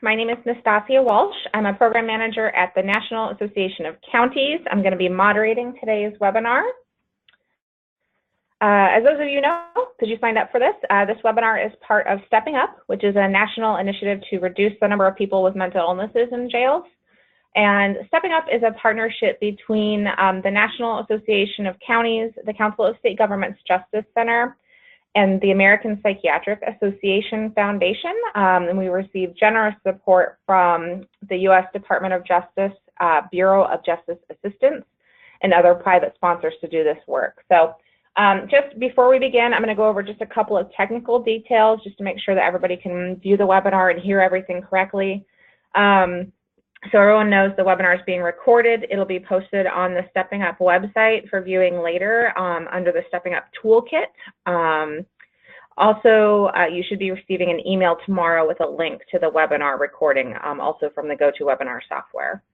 My name is Nastasia Walsh. I'm a program manager at the National Association of Counties. I'm going to be moderating today's webinar. As those of you know, because you signed up for this, this webinar is part of Stepping Up, which is a national initiative to reduce the number of people with mental illnesses in jails. And Stepping Up is a partnership between the National Association of Counties, the Council of State Governments Justice Center, and the American Psychiatric Association Foundation. And we receive generous support from the U.S. Department of Justice, Bureau of Justice Assistance, and other private sponsors to do this work. So just before we begin, I'm going to go over just a couple of technical details just to make sure that everybody can view the webinar and hear everything correctly. So everyone knows the webinar is being recorded. It'll be posted on the Stepping Up website for viewing later under the Stepping Up Toolkit. Also, you should be receiving an email tomorrow with a link to the webinar recording, also from the GoToWebinar software.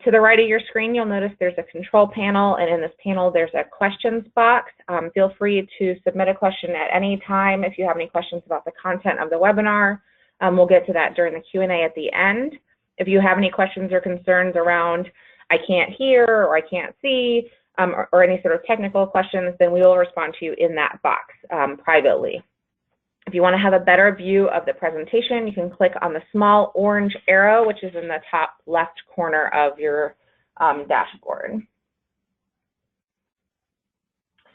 To the right of your screen, you'll notice there's a control panel, and in this panel, there's a questions box. Feel free to submit a question at any time if you have any questions about the content of the webinar. We'll get to that during the Q&A at the end. If you have any questions or concerns around I can't hear or I can't see or any sort of technical questions, then we will respond to you in that box privately. If you want to have a better view of the presentation, you can click on the small orange arrow, which is in the top left corner of your dashboard.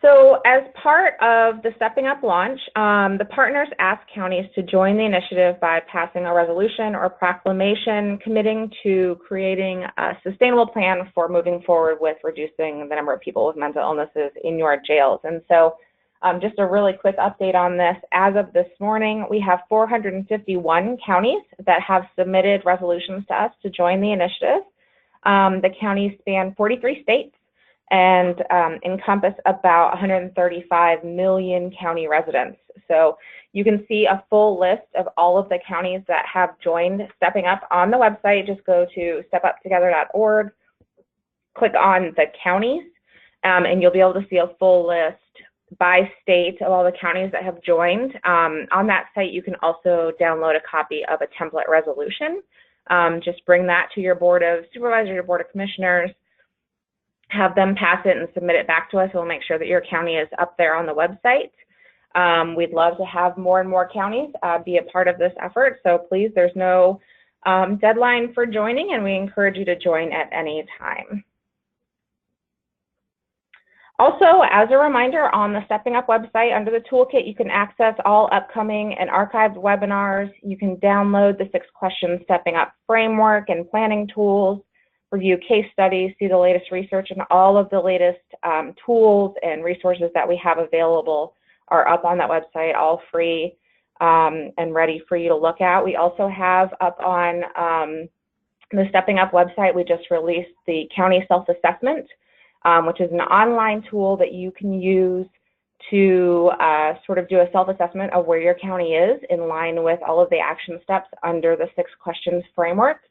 So as part of the Stepping Up launch, the partners ask counties to join the initiative by passing a resolution or proclamation committing to creating a sustainable plan for moving forward with reducing the number of people with mental illnesses in your jails. And so just a really quick update on this. As of this morning, we have 451 counties that have submitted resolutions to us to join the initiative. The counties span 43 states and encompass about 135 million county residents. So you can see a full list of all of the counties that have joined Stepping Up on the website. Just go to stepuptogether.org, click on the counties, and you'll be able to see a full list by state of all the counties that have joined. On that site, you can also download a copy of a template resolution. Just bring that to your Board of Supervisors, your Board of Commissioners, have them pass it and submit it back to us. We'll make sure that your county is up there on the website. We'd love to have more and more counties be a part of this effort. So please, there's no deadline for joining, and we encourage you to join at any time. Also, as a reminder, on the Stepping Up website under the toolkit, you can access all upcoming and archived webinars. You can download the 6-question Stepping Up framework and planning tools, review case studies, see the latest research, and all of the latest tools and resources that we have available are up on that website, all free and ready for you to look at. We also have up on the Stepping Up website, we just released the county self-assessment, which is an online tool that you can use to sort of do a self-assessment of where your county is in line with all of the action steps under the 6 questions framework.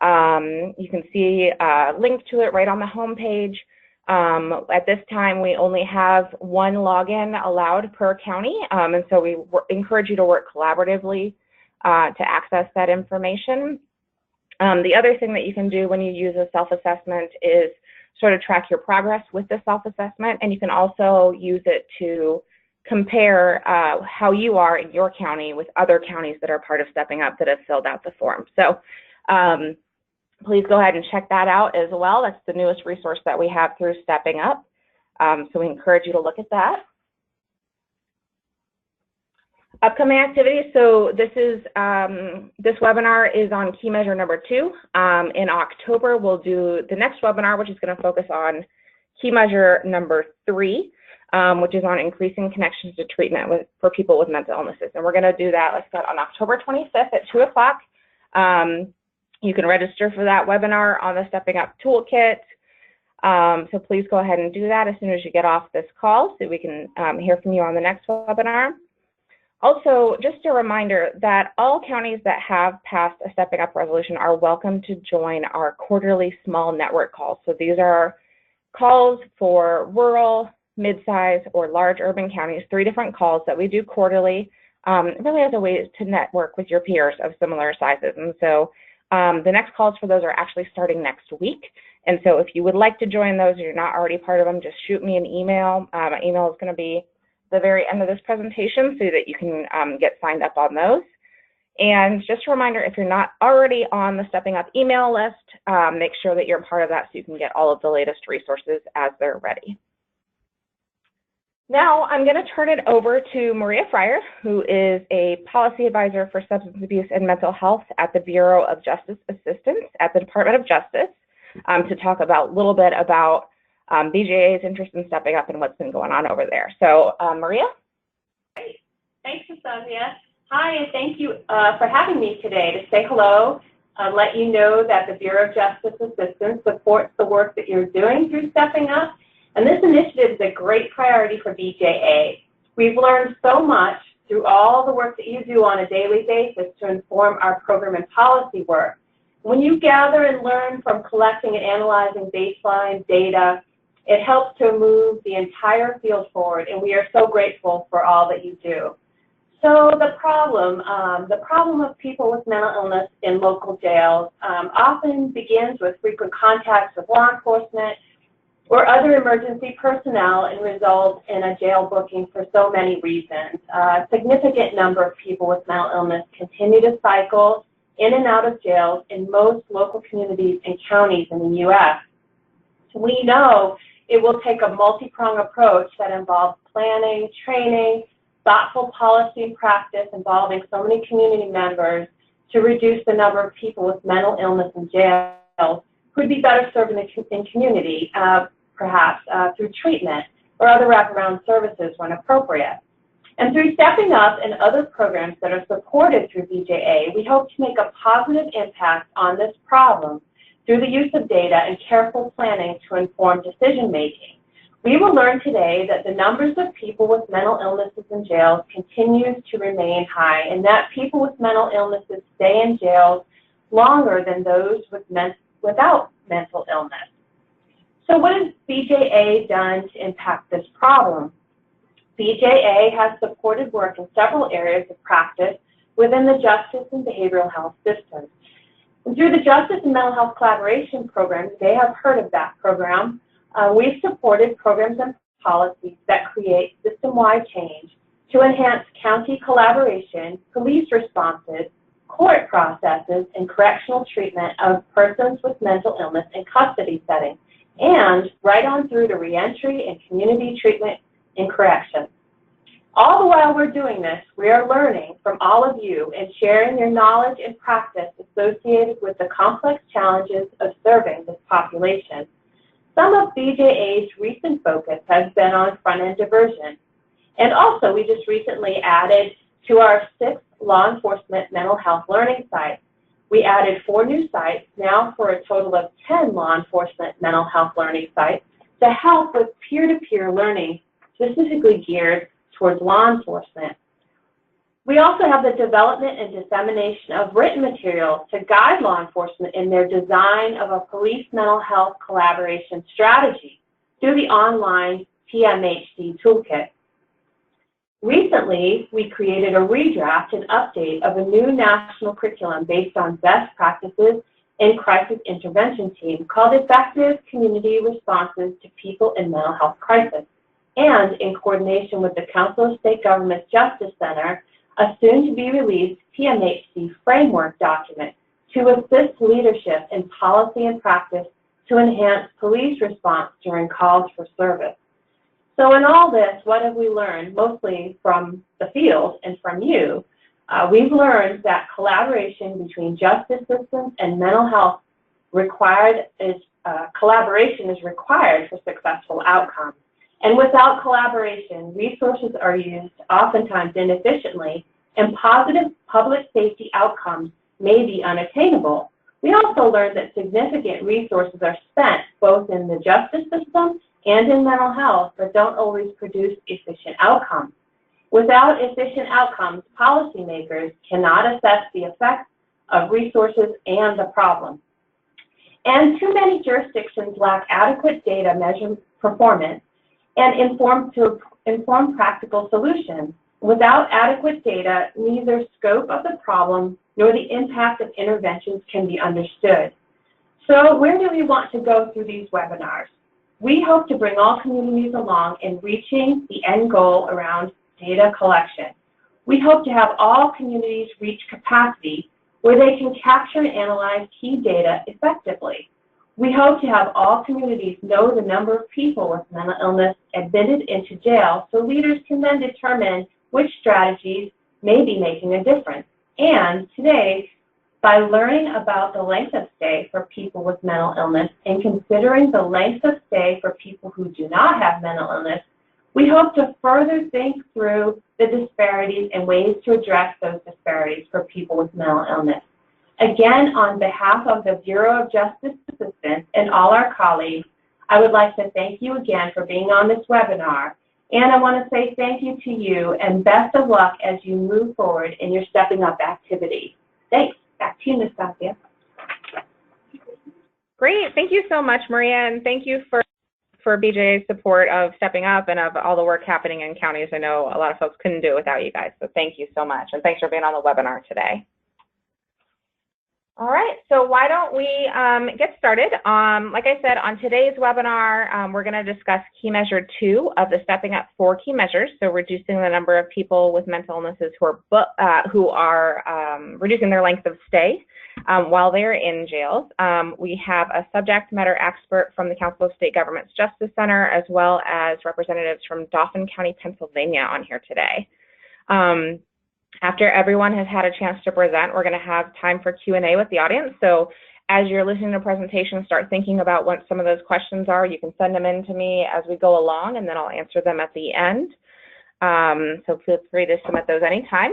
You can see a link to it right on the home page. At this time, we only have 1 login allowed per county, and so we encourage you to work collaboratively to access that information. The other thing that you can do when you use a self-assessment is sort of track your progress with the self-assessment, and you can also use it to compare how you are in your county with other counties that are part of Stepping Up that have filled out the form. So please go ahead and check that out as well. That's the newest resource that we have through Stepping Up. So we encourage you to look at that. Upcoming activities. So this webinar is on key measure number 2. In October, we'll do the next webinar, which is going to focus on key measure number 3, which is on increasing connections to treatment for people with mental illnesses. And we're going to do that, like I said, on October 25th at 2 o'clock. You can register for that webinar on the Stepping Up Toolkit. So please go ahead and do that as soon as you get off this call so we can hear from you on the next webinar. Also, just a reminder that all counties that have passed a Stepping Up resolution are welcome to join our quarterly small network calls. So these are calls for rural, mid-size, or large urban counties, 3 different calls that we do quarterly. really as a way to network with your peers of similar sizes. And so the next calls for those are actually starting next week. And so if you would like to join those or you're not already part of them, just shoot me an email. My email is going to be the very end of this presentation so that you can get signed up on those. And just a reminder, if you're not already on the Stepping Up email list, make sure that you're part of that so you can get all of the latest resources as they're ready. Now I'm going to turn it over to Maria Fryer, who is a policy advisor for substance abuse and mental health at the Bureau of Justice Assistance at the Department of Justice, to talk about a little bit about BJA's interest in stepping up and what's been going on over there. So Maria? Great. Thanks, Sonia. Hi, and thank you for having me today to say hello, let you know that the Bureau of Justice Assistance supports the work that you're doing through Stepping Up, and this initiative is a great priority for BJA. We've learned so much through all the work that you do on a daily basis to inform our program and policy work. When you gather and learn from collecting and analyzing baseline data, it helps to move the entire field forward, and we are so grateful for all that you do. So the problem of people with mental illness in local jails often begins with frequent contacts with law enforcement or other emergency personnel and results in a jail booking for so many reasons. A significant number of people with mental illness continue to cycle in and out of jails in most local communities and counties in the U.S. We know it will take a multi-pronged approach that involves planning, training, thoughtful policy and practice involving so many community members to reduce the number of people with mental illness in jail who would be better served in community, perhaps through treatment or other wraparound services when appropriate. And through Stepping Up and other programs that are supported through BJA, we hope to make a positive impact on this problem through the use of data and careful planning to inform decision-making. We will learn today that the numbers of people with mental illnesses in jails continues to remain high, and that people with mental illnesses stay in jails longer than those without mental illness. So what has BJA done to impact this problem? BJA has supported work in several areas of practice within the justice and behavioral health systems. And through the Justice and Mental Health Collaboration Program, you may have heard of that program. We've supported programs and policies that create system-wide change to enhance county collaboration, police responses, court processes, and correctional treatment of persons with mental illness in custody settings, and right on through to reentry and community treatment and correction. All the while we're doing this, we are learning from all of you and sharing your knowledge and practice associated with the complex challenges of serving this population. Some of BJA's recent focus has been on front-end diversion. And also, we just recently added to our 6 law enforcement mental health learning sites. We added 4 new sites, now for a total of 10 law enforcement mental health learning sites to help with peer-to-peer learning, specifically geared towards law enforcement. We also have the development and dissemination of written materials to guide law enforcement in their design of a police mental health collaboration strategy through the online PMHC toolkit. Recently, we created a redraft and update of a new national curriculum based on best practices in crisis intervention team called Effective Community Responses to People in Mental Health Crisis, and in coordination with the Council of State Governments Justice Center, a soon-to-be-released PMHC framework document to assist leadership in policy and practice to enhance police response during calls for service. So in all this, what have we learned? Mostly from the field and from you. We've learned that collaboration between justice systems and mental health collaboration is required for successful outcomes. And without collaboration, resources are used oftentimes inefficiently, and positive public safety outcomes may be unattainable. We also learned that significant resources are spent both in the justice system and in mental health, but don't always produce efficient outcomes. Without efficient outcomes, policymakers cannot assess the effects of resources and the problem. And too many jurisdictions lack adequate data measuring performance and inform practical solutions. Without adequate data, neither scope of the problem nor the impact of interventions can be understood. So where do we want to go through these webinars? We hope to bring all communities along in reaching the end goal around data collection. We hope to have all communities reach capacity where they can capture and analyze key data effectively. We hope to have all communities know the number of people with mental illness admitted into jail so leaders can then determine which strategies may be making a difference. And today, by learning about the length of stay for people with mental illness and considering the length of stay for people who do not have mental illness, we hope to further think through the disparities and ways to address those disparities for people with mental illness. Again, on behalf of the Bureau of Justice Assistance and all our colleagues, I would like to thank you again for being on this webinar. And I want to say thank you to you and best of luck as you move forward in your Stepping Up activity. Thanks. Back to you, Nastasia. Great. Thank you so much, Maria, and thank you for BJ's support of Stepping Up and of all the work happening in counties. I know a lot of folks couldn't do it without you guys, so thank you so much, and thanks for being on the webinar today. All right, so why don't we get started? Like I said, on today's webinar, we're going to discuss key measure 2 of the Stepping Up 4 key measures, so reducing the number of people with mental illnesses who are reducing their length of stay while they're in jails. We have a subject matter expert from the Council of State Governments Justice Center, as well as representatives from Dauphin County, Pennsylvania on here today. After everyone has had a chance to present, we're going to have time for Q&A with the audience. So as you're listening to presentations, start thinking about what some of those questions are. You can send them in to me as we go along, and then I'll answer them at the end. So feel free to submit those anytime.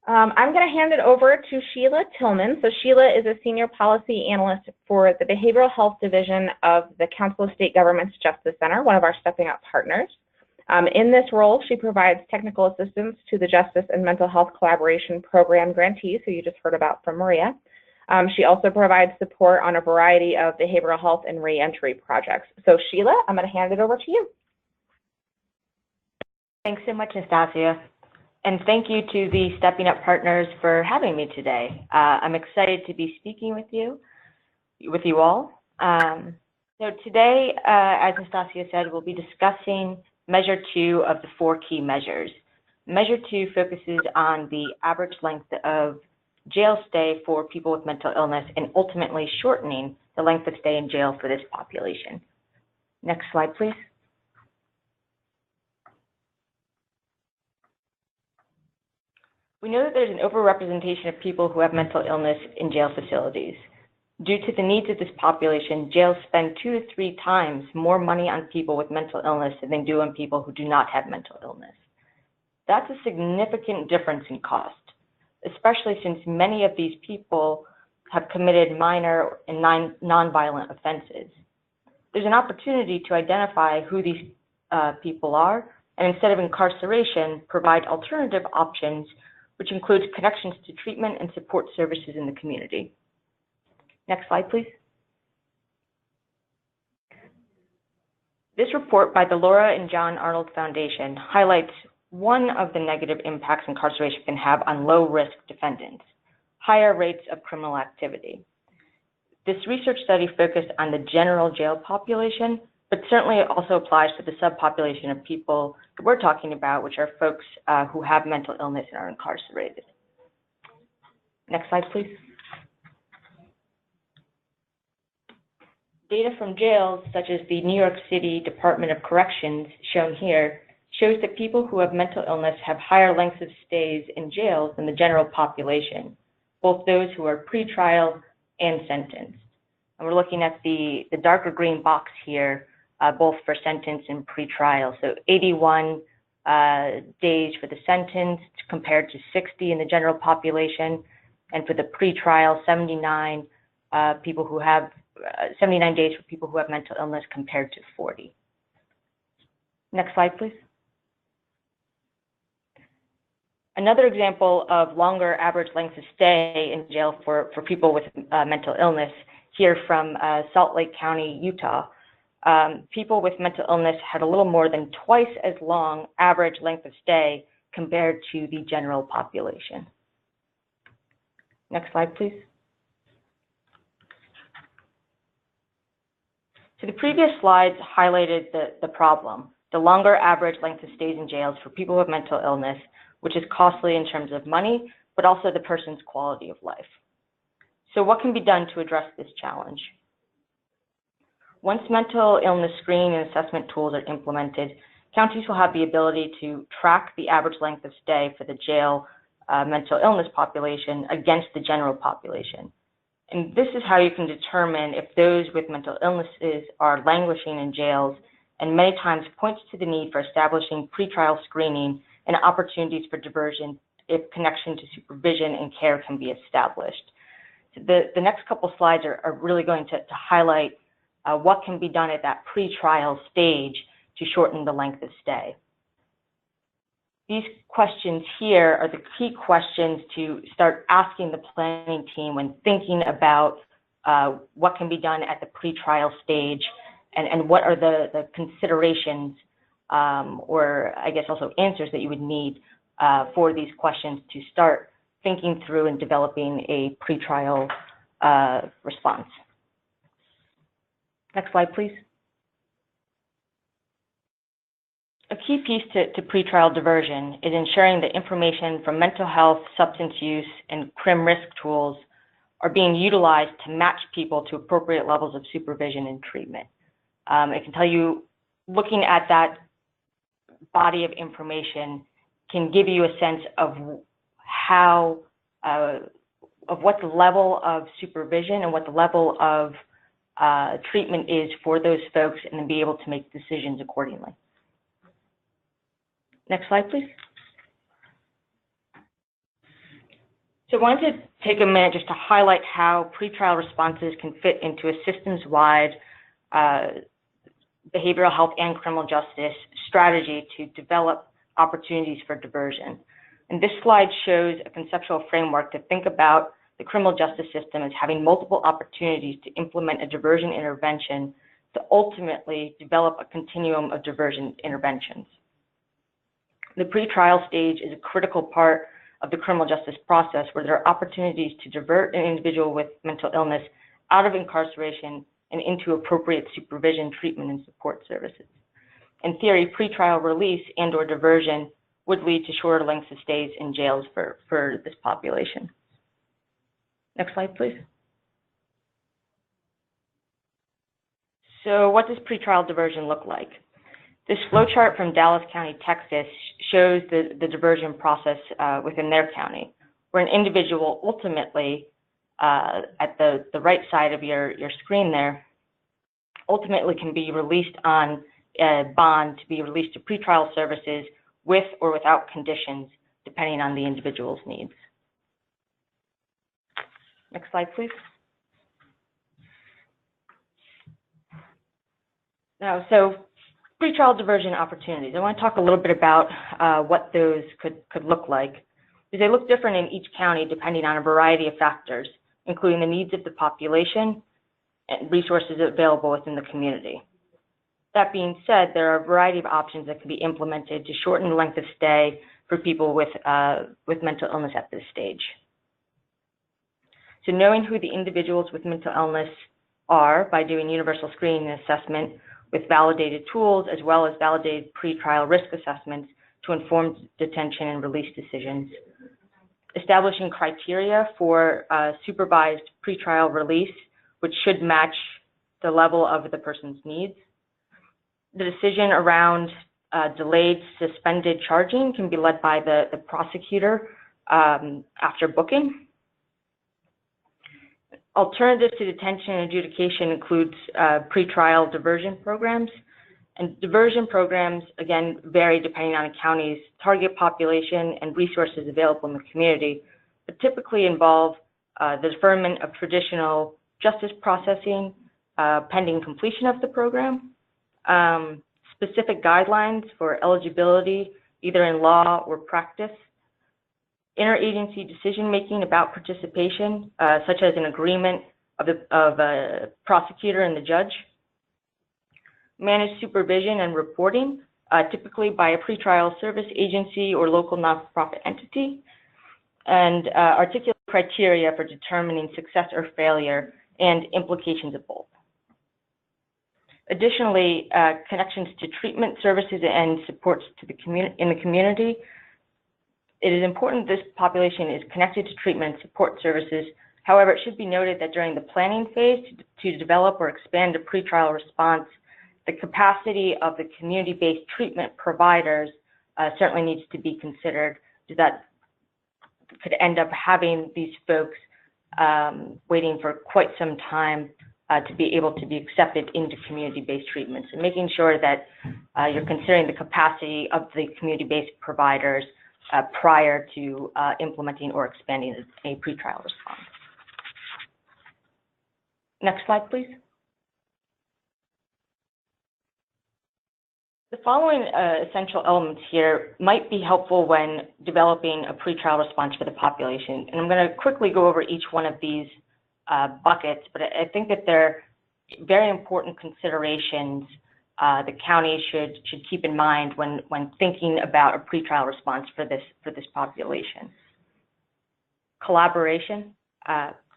I'm going to hand it over to Sheila Tillman. So Sheila is a Senior Policy Analyst for the Behavioral Health Division of the Council of State Governments Justice Center, one of our Stepping Up partners. In this role, she provides technical assistance to the Justice and Mental Health Collaboration Program grantees, who you just heard about from Maria. She also provides support on a variety of behavioral health and reentry projects. So Sheila, I'm going to hand it over to you. Thanks so much, Nastasia. And thank you to the Stepping Up partners for having me today. I'm excited to be speaking with you all. So today, as Nastasia said, we'll be discussing Measure 2 of the 4 key measures. Measure 2 focuses on the average length of jail stay for people with mental illness and ultimately shortening the length of stay in jail for this population. Next slide, please. We know that there's an overrepresentation of people who have mental illness in jail facilities. Due to the needs of this population, jails spend 2 to 3 times more money on people with mental illness than they do on people who do not have mental illness. That's a significant difference in cost, especially since many of these people have committed minor and non-violent offenses. There's an opportunity to identify who these people are, and instead of incarceration, provide alternative options, which includes connections to treatment and support services in the community. Next slide, please. This report by the Laura and John Arnold Foundation highlights one of the negative impacts incarceration can have on low-risk defendants, higher rates of criminal activity. This research study focused on the general jail population, but certainly it also applies to the subpopulation of people that we're talking about, which are folks who have mental illness and are incarcerated. Next slide, please. Data from jails, such as the New York City Department of Corrections, shown here, shows that people who have mental illness have higher lengths of stays in jails than the general population, both those who are pretrial and sentenced. And we're looking at the darker green box here, both for sentence and pretrial. So 81 days for the sentenced compared to 60 in the general population, and for the pretrial, 79 people who have 79 days for people who have mental illness compared to 40. Next slide, please. Another example of longer average lengths of stay in jail for people with mental illness, here from Salt Lake County, Utah. People with mental illness had a little more than twice as long average length of stay compared to the general population. Next slide, please. So the previous slides highlighted the problem, the longer average length of stays in jails for people with mental illness, which is costly in terms of money, but also the person's quality of life. So what can be done to address this challenge? Once mental illness screening and assessment tools are implemented, counties will have the ability to track the average length of stay for the jail mental illness population against the general population. And this is how you can determine if those with mental illnesses are languishing in jails, and many times points to the need for establishing pretrial screening and opportunities for diversion if connection to supervision and care can be established. So the next couple slides are really going to highlight what can be done at that pretrial stage to shorten the length of stay. These questions here are the key questions to start asking the planning team when thinking about what can be done at the pretrial stage, and what are the considerations or I guess also answers that you would need for these questions to start thinking through and developing a pretrial response. Next slide, please. A key piece to pretrial diversion is ensuring that information from mental health, substance use, and crim risk tools are being utilized to match people to appropriate levels of supervision and treatment. I can tell you, looking at that body of information can give you a sense of how, of what the level of supervision and what the level of treatment is for those folks, and then be able to make decisions accordingly. Next slide, please. So I wanted to take a minute just to highlight how pretrial responses can fit into a systems-wide behavioral health and criminal justice strategy to develop opportunities for diversion. And this slide shows a conceptual framework to think about the criminal justice system as having multiple opportunities to implement a diversion intervention to ultimately develop a continuum of diversion interventions. The pretrial stage is a critical part of the criminal justice process, where there are opportunities to divert an individual with mental illness out of incarceration and into appropriate supervision, treatment, and support services. In theory, pretrial release and/or diversion would lead to shorter lengths of stays in jails for this population. Next slide, please. So what does pretrial diversion look like? This flowchart from Dallas County, Texas, shows the diversion process within their county, where an individual ultimately, at the right side of your screen there, ultimately can be released on bond to be released to pretrial services with or without conditions, depending on the individual's needs. Next slide, please. Now, so pretrial diversion opportunities. I want to talk a little bit about what those could look like, because they look different in each county depending on a variety of factors, including the needs of the population and resources available within the community. That being said, there are a variety of options that can be implemented to shorten the length of stay for people with mental illness at this stage. So knowing who the individuals with mental illness are by doing universal screening and assessment with validated tools, as well as validated pretrial risk assessments to inform detention and release decisions. Establishing criteria for supervised pretrial release, which should match the level of the person's needs. The decision around delayed suspended charging can be led by the prosecutor after booking. Alternatives to detention and adjudication includes pretrial diversion programs. And diversion programs, again, vary depending on a county's target population and resources available in the community, but typically involve the deferment of traditional justice processing pending completion of the program, specific guidelines for eligibility, either in law or practice, interagency decision-making about participation, such as an agreement of a prosecutor and the judge, managed supervision and reporting, typically by a pretrial service agency or local nonprofit entity, and articulate criteria for determining success or failure and implications of both. Additionally, connections to treatment services and supports to the in the community. It is important this population is connected to treatment and support services. However, it should be noted that during the planning phase to develop or expand a pretrial response, the capacity of the community-based treatment providers certainly needs to be considered. That could end up having these folks waiting for quite some time to be able to be accepted into community-based treatments, and making sure that you're considering the capacity of the community-based providers prior to implementing or expanding a pretrial response. Next slide, please. The following essential elements here might be helpful when developing a pretrial response for the population. And I'm going to quickly go over each one of these buckets, but I think that they're very important considerations the county should keep in mind when thinking about a pretrial response for this population. Collaboration,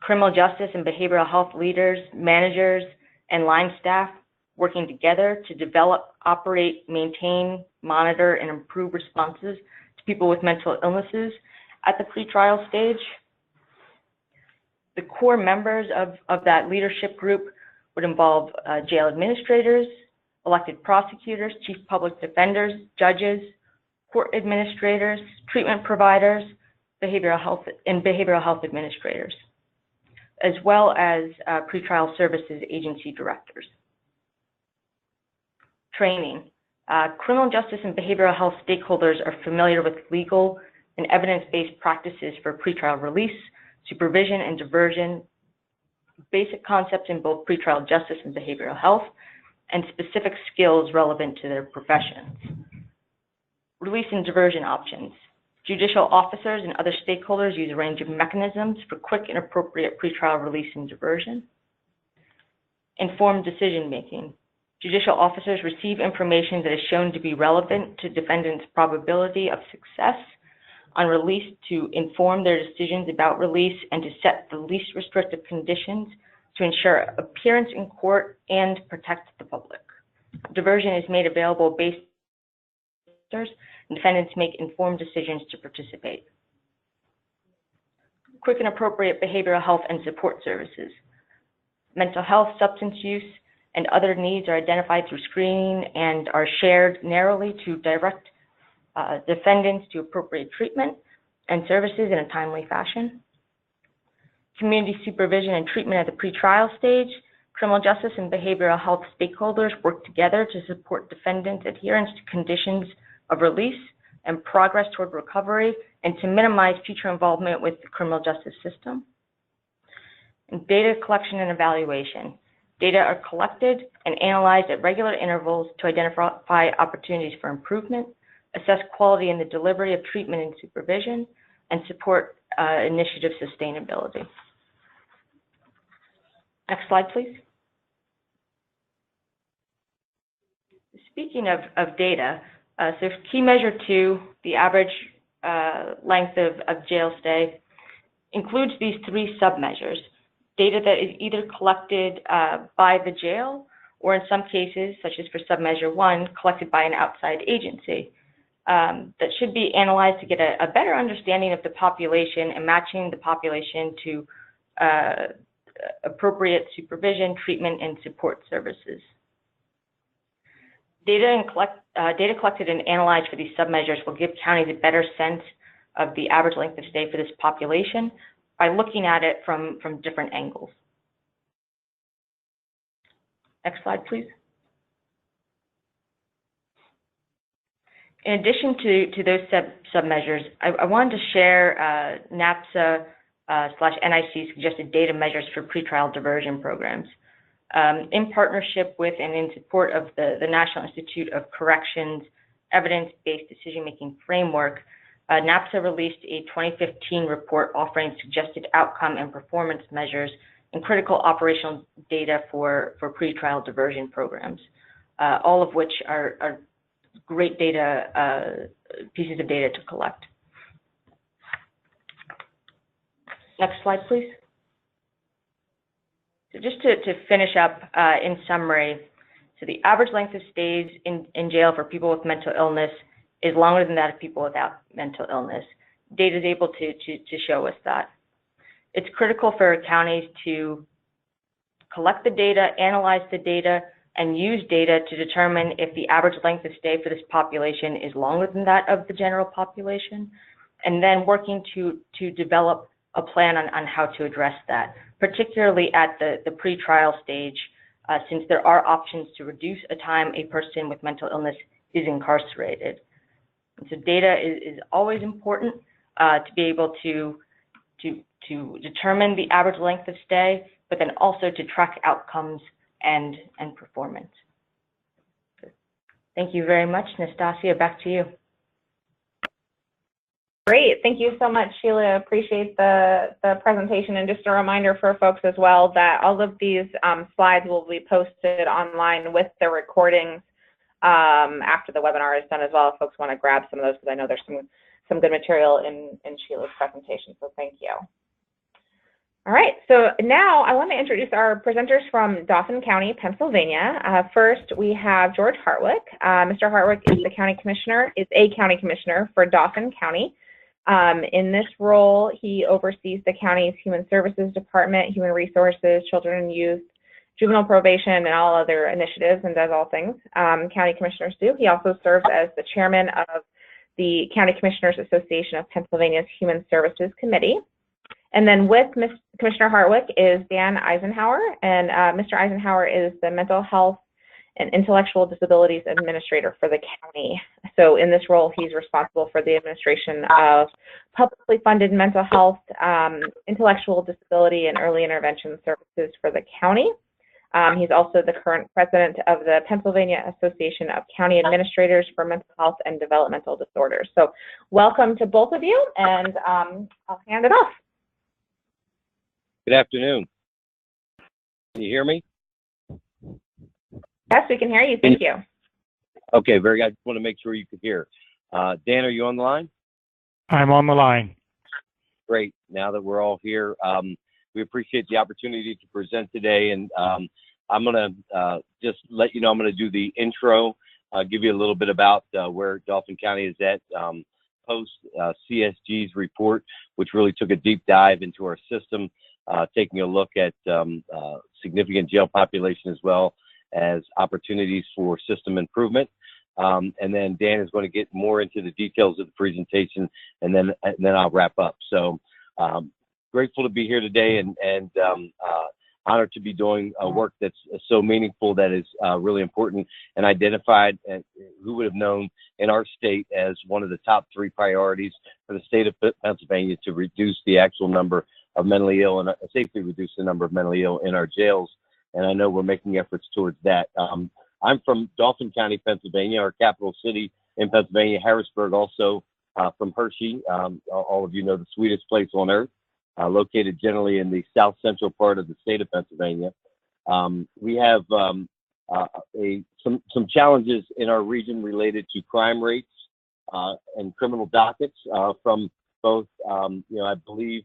criminal justice and behavioral health leaders, managers, and line staff working together to develop, operate, maintain, monitor, and improve responses to people with mental illnesses at the pretrial stage. The core members of that leadership group would involve jail administrators, elected prosecutors, chief public defenders, judges, court administrators, treatment providers, behavioral health administrators, as well as pretrial services agency directors. Training. Criminal justice and behavioral health stakeholders are familiar with legal and evidence-based practices for pretrial release, supervision, and diversion, basic concepts in both pretrial justice and behavioral health, and specific skills relevant to their professions. Release and diversion options. Judicial officers and other stakeholders use a range of mechanisms for quick and appropriate pretrial release and diversion. Informed decision-making. Judicial officers receive information that is shown to be relevant to defendants' probability of success on release to inform their decisions about release and to set the least restrictive conditions to ensure appearance in court and protect the public. Diversion is made available based on and defendants make informed decisions to participate. Quick and appropriate behavioral health and support services. Mental health, substance use, and other needs are identified through screening and are shared narrowly to direct defendants to appropriate treatment and services in a timely fashion. Community supervision and treatment at the pretrial stage. Criminal justice and behavioral health stakeholders work together to support defendants' adherence to conditions of release and progress toward recovery, and to minimize future involvement with the criminal justice system. And data collection and evaluation. Data are collected and analyzed at regular intervals to identify opportunities for improvement, assess quality in the delivery of treatment and supervision, and support initiative sustainability. Next slide, please. Speaking of data, so key measure 2, the average length of jail stay, includes these 3 sub-measures. Data that is either collected by the jail, or in some cases, such as for sub-measure 1, collected by an outside agency. That should be analyzed to get a better understanding of the population and matching the population to appropriate supervision, treatment, and support services. Data collected and analyzed for these sub-measures will give counties a better sense of the average length of stay for this population by looking at it from different angles. Next slide, please. In addition to those sub-measures, I wanted to share NAPSA /NIC suggested data measures for pretrial diversion programs. In partnership with and in support of the National Institute of Corrections Evidence-Based Decision-Making Framework, NAPSA released a 2015 report offering suggested outcome and performance measures and critical operational data for pretrial diversion programs, all of which are great data, pieces of data to collect. Next slide, please. So just to finish up in summary, so the average length of stays in jail for people with mental illness is longer than that of people without mental illness. Data is able to show us that. It's critical for counties to collect the data, analyze the data, and use data to determine if the average length of stay for this population is longer than that of the general population, and then working to develop a plan on how to address that, particularly at the pretrial stage, since there are options to reduce a time a person with mental illness is incarcerated. And so data is always important to be able to determine the average length of stay, but then also to track outcomes and performance. Thank you very much. Nastasia, back to you. Great. Thank you so much, Sheila. Appreciate the presentation. And just a reminder for folks as well that all of these slides will be posted online with the recordings after the webinar is done as well, if folks want to grab some of those, because I know there's some good material in Sheila's presentation, so thank you. All right, so now I want to introduce our presenters from Dauphin County, Pennsylvania. First, we have George Hartwick. Mr. Hartwick is a county commissioner for Dauphin County. In this role, he oversees the county's Human Services Department, Human Resources, Children and Youth, Juvenile Probation, and all other initiatives, and does all things county commissioners do. He also serves as the chairman of the County Commissioners Association of Pennsylvania's Human Services Committee. And then with Commissioner Hartwick is Dan Eisenhower, and Mr. Eisenhower is the Mental Health and Intellectual Disabilities Administrator for the county. So in this role, he's responsible for the administration of publicly funded mental health, intellectual disability, and early intervention services for the county. He's also the current president of the Pennsylvania Association of County Administrators for Mental Health and Developmental Disorders. So welcome to both of you, and I'll hand it off. Good afternoon. Can you hear me? Yes, we can hear you. Thank you. Okay, very good. I just want to make sure you could hear. Dan, are you on the line? I'm on the line. Great. Now that we're all here, we appreciate the opportunity to present today. And I'm going to just let you know, I'm going to do the intro, give you a little bit about where Dauphin County is at post CSG's report, which really took a deep dive into our system, taking a look at significant jail population as well as opportunities for system improvement. And then Dan is going to get more into the details of the presentation, and then I'll wrap up. So grateful to be here today, and honored to be doing work that's so meaningful, that is really important and identified, and who would have known, in our state as one of the top 3 priorities for the state of Pennsylvania to reduce the actual number of mentally ill and safely reduce the number of mentally ill in our jails. And I know we're making efforts towards that. I'm from Dauphin County, Pennsylvania, our capital city in Pennsylvania, Harrisburg, also from Hershey. All of you know the sweetest place on earth, located generally in the south central part of the state of Pennsylvania. We have some challenges in our region related to crime rates and criminal dockets from both, I believe,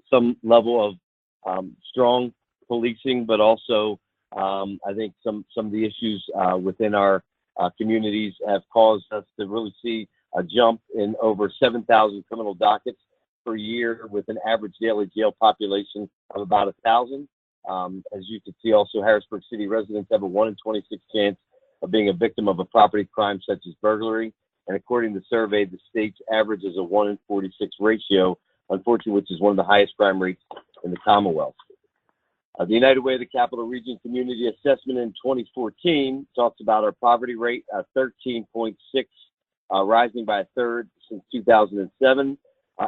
some level of strong policing, but also I think some of the issues within our communities have caused us to really see a jump in over 7,000 criminal dockets per year, with an average daily jail population of about 1,000. As you can see, also Harrisburg City residents have a 1 in 26 chance of being a victim of a property crime such as burglary. And according to the survey, the state's average is a 1 in 46 ratio, unfortunately, which is one of the highest crime rates in the Commonwealth. The United Way of the Capital Region Community Assessment in 2014 talks about our poverty rate, 13.6, rising by a third since 2007.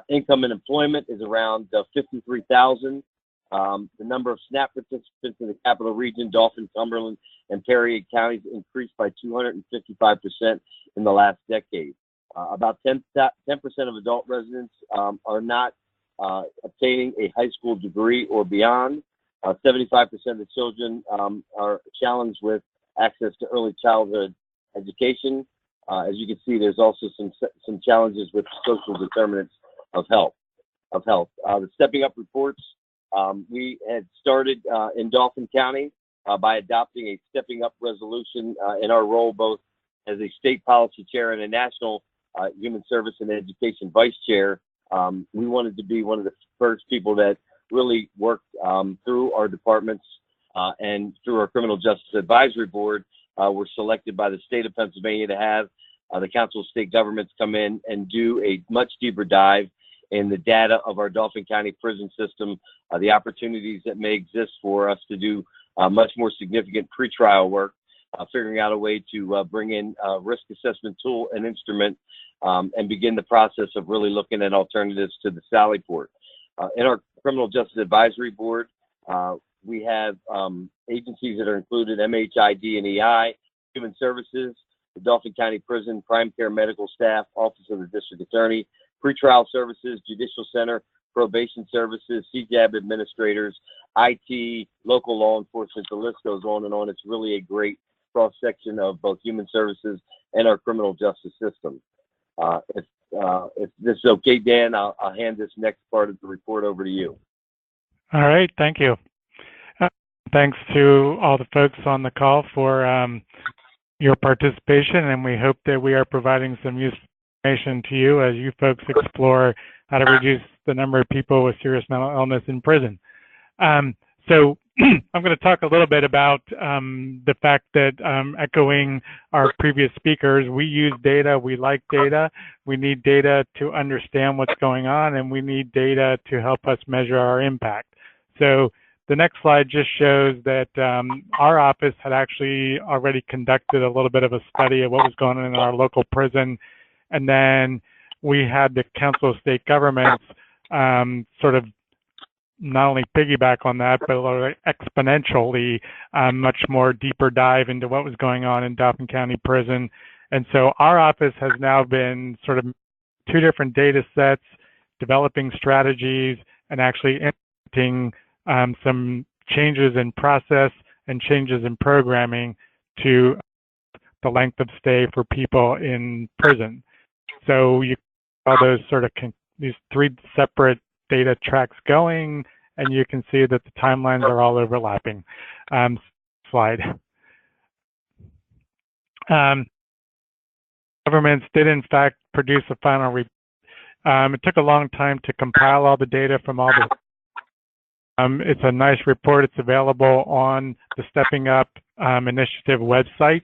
Income and employment is around 53,000. The number of SNAP participants in the capital region, Dauphin, Cumberland, and Perry counties increased by 255% in the last decade. About 10% of adult residents are not obtaining a high school degree or beyond. 75% of the children are challenged with access to early childhood education. as you can see, there's also some challenges with social determinants of health. The Stepping Up reports, we had started in Dauphin County by adopting a Stepping Up resolution in our role both as a state policy chair and a national human service and education vice chair. We wanted to be one of the first people that really worked through our departments and through our Criminal Justice Advisory Board. Were selected by the state of Pennsylvania to have the Council of State Governments come in and do a much deeper dive in the data of our Dauphin County prison system, the opportunities that may exist for us to do much more significant pretrial work, figuring out a way to bring in a risk assessment tool and instrument and begin the process of really looking at alternatives to the Sally Port. In our Criminal Justice Advisory Board, we have agencies that are included, MHID and EI, Human Services, the Dauphin County Prison, Crime Care Medical Staff, Office of the District Attorney, Pretrial Services, Judicial Center, Probation Services, CJAB administrators, IT, local law enforcement, the list goes on and on. It's really a great cross-section of both human services and our criminal justice system. If this is okay, Dan, I'll hand this next part of the report over to you. All right, thank you. Thanks to all the folks on the call for your participation, and we hope that we are providing some useful information to you as you folks explore how to reduce the number of people with serious mental illness in prison. So I'm going to talk a little bit about the fact that, echoing our previous speakers, we use data, we like data, we need data to understand what's going on, and we need data to help us measure our impact. So the next slide just shows that our office had actually already conducted a little bit of a study of what was going on in our local prison, and then we had the Council of State Governments sort of not only piggyback on that, but exponentially much more deeper dive into what was going on in Dauphin County Prison. And so our office has now been sort of two different data sets, developing strategies, and actually implementing some changes in process and changes in programming to the length of stay for people in prison. So you all those sort of these three separate data tracks going, and you can see that the timelines are all overlapping. Slide. Governments did in fact produce a final report. It took a long time to compile all the data from all the it's a nice report. It's available on the Stepping Up Initiative website.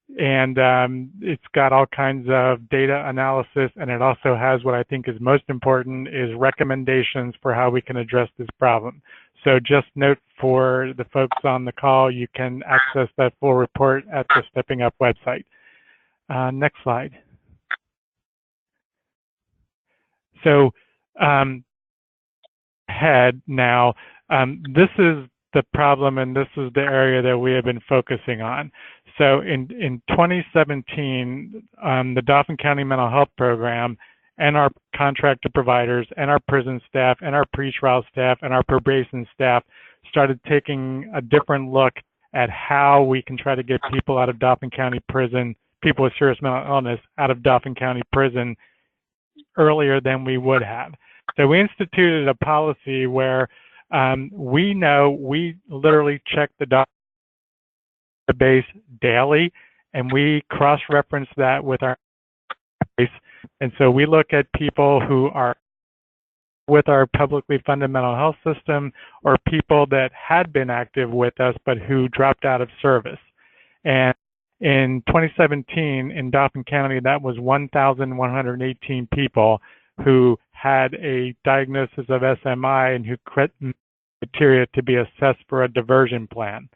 It's got all kinds of data analysis, and it also has what I think is most important is recommendations for how we can address this problem. So just note for the folks on the call, you can access that full report at the Stepping Up website. Next slide. So ahead now, this is the problem, and this is the area that we have been focusing on. So in 2017, the Dauphin County Mental Health Program and our contractor providers and our prison staff and our pretrial staff and our probation staff started taking a different look at how we can try to get people out of Dauphin County Prison, people with serious mental illness out of Dauphin County Prison earlier than we would have. So we instituted a policy where we know we literally check the database daily, and we cross-reference that with our database. And so we look at people who are with our publicly funded mental health system or people that had been active with us but who dropped out of service. And in 2017, in Dauphin County, that was 1,118 people who had a diagnosis of SMI and who criteria to be assessed for a diversion plan.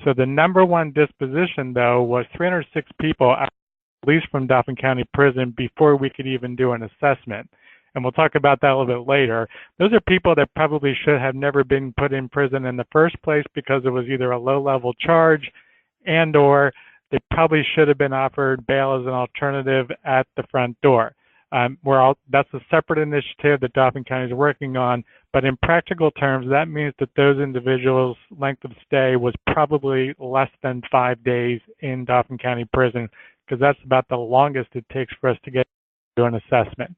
So the number one disposition, though, was 306 people released from Dauphin County Prison before we could even do an assessment. And we'll talk about that a little bit later. Those are people that probably should have never been put in prison in the first place because it was either a low-level charge and or they probably should have been offered bail as an alternative at the front door. That's a separate initiative that Dauphin County is working on, but in practical terms, that means that those individuals' length of stay was probably less than 5 days in Dauphin County Prison because that's about the longest it takes for us to get to an assessment.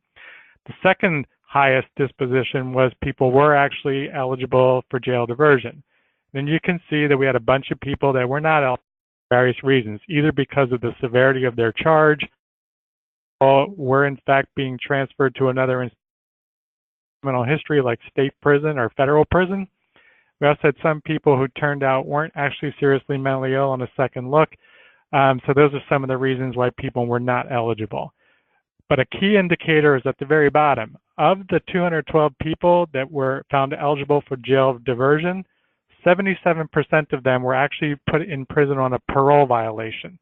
The second highest disposition was people were actually eligible for jail diversion. Then you can see that we had a bunch of people that were not eligible for various reasons, either because of the severity of their charge, or were in fact being transferred to another criminal history like state prison or federal prison. We also had some people who turned out weren't actually seriously mentally ill on a second look. So those are some of the reasons why people were not eligible. But a key indicator is at the very bottom. Of the 212 people that were found eligible for jail diversion, 77% of them were actually put in prison on a parole violation,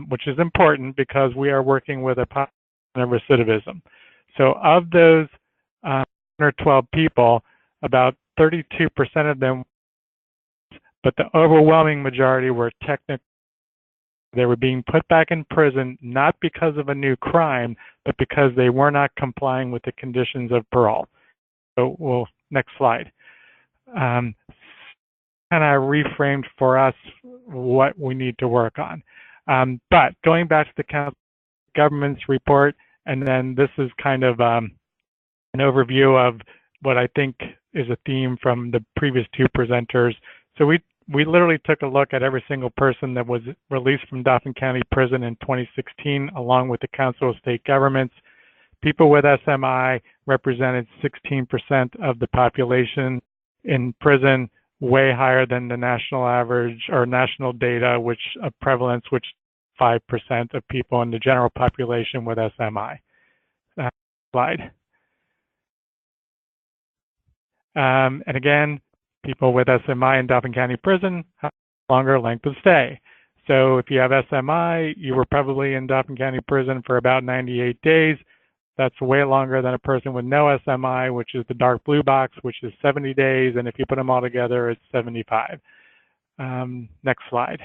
which is important because we are working with a population of recidivism. So of those 212 people, about 32% of them, but the overwhelming majority were technically, they were being put back in prison not because of a new crime, but because they were not complying with the conditions of parole. So, next slide. Kind of reframed for us what we need to work on. But going back to the Council of Governments report, and then this is kind of an overview of what I think is a theme from the previous two presenters. So we literally took a look at every single person that was released from Dauphin County Prison in 2016, along with the Council of State Governments. People with SMI represented 16% of the population in prison, way higher than the national average or national data, which of prevalence, which 5% of people in the general population with SMI. Slide. And again, people with SMI in Dauphin County Prison have longer length of stay. So if you have SMI, you were probably in Dauphin County Prison for about 98 days. That's way longer than a person with no SMI, which is the dark blue box, which is 70 days. And if you put them all together, it's 75. Next slide.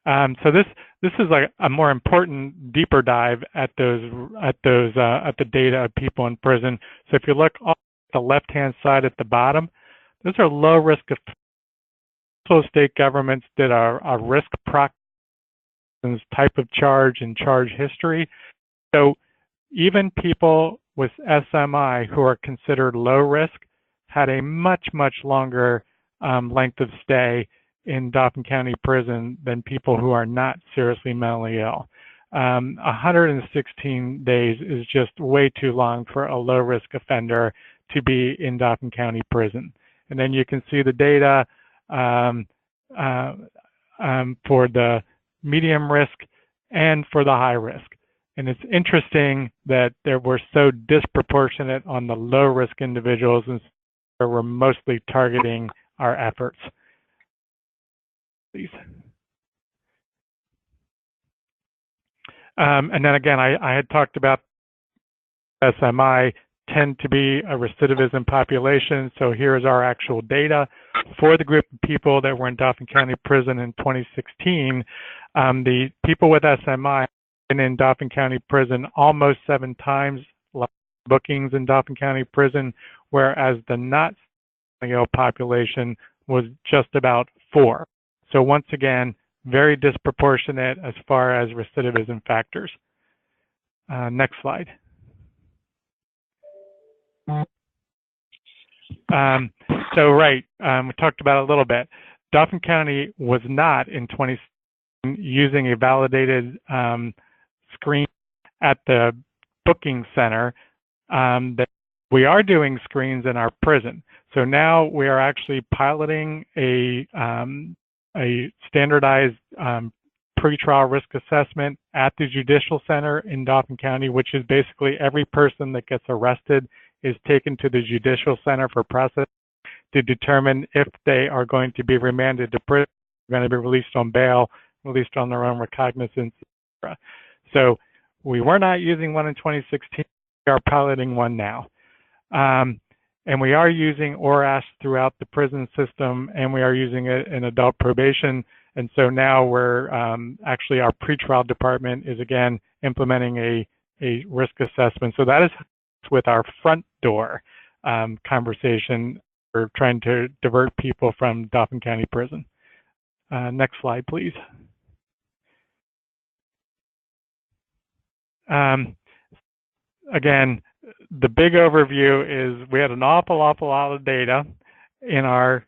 So this is like a more important, deeper dive at the data of people in prison. So if you look on the left-hand side at the bottom, those are low risk of state governments did a risk proxy type of charge and charge history. So even people with SMI who are considered low risk had a much, much longer length of stay in Dauphin County Prison than people who are not seriously mentally ill. 116 days is just way too long for a low-risk offender to be in Dauphin County Prison. And then you can see the data for the medium risk and for the high risk. And it's interesting that they were so disproportionate on the low-risk individuals, and so we're mostly targeting our efforts. Please. And then again, I had talked about SMI tend to be a recidivism population. So here is our actual data for the group of people that were in Dauphin County Prison in 2016. The people with SMI have been in Dauphin County Prison almost 7 times bookings in Dauphin County Prison, whereas the not mentally ill population was just about 4. So once again, very disproportionate as far as recidivism factors. Next slide. We talked about it a little bit. Dauphin County was not in 2016 using a validated screen at the booking center. That we are doing screens in our prison. So now we are actually piloting a standardized pretrial risk assessment at the Judicial Center in Dauphin County, which is basically every person that gets arrested is taken to the Judicial Center for processing to determine if they are going to be remanded to prison, going to be released on bail, released on their own recognizance, etc. So we were not using one in 2016. We are piloting one now. And we are using ORAS throughout the prison system, and we are using it in adult probation. And so now we're actually our pretrial department is again implementing a risk assessment. So that is with our front door conversation. We're trying to divert people from Dauphin County Prison. Next slide, please. Again, the big overview is we had an awful lot of data in our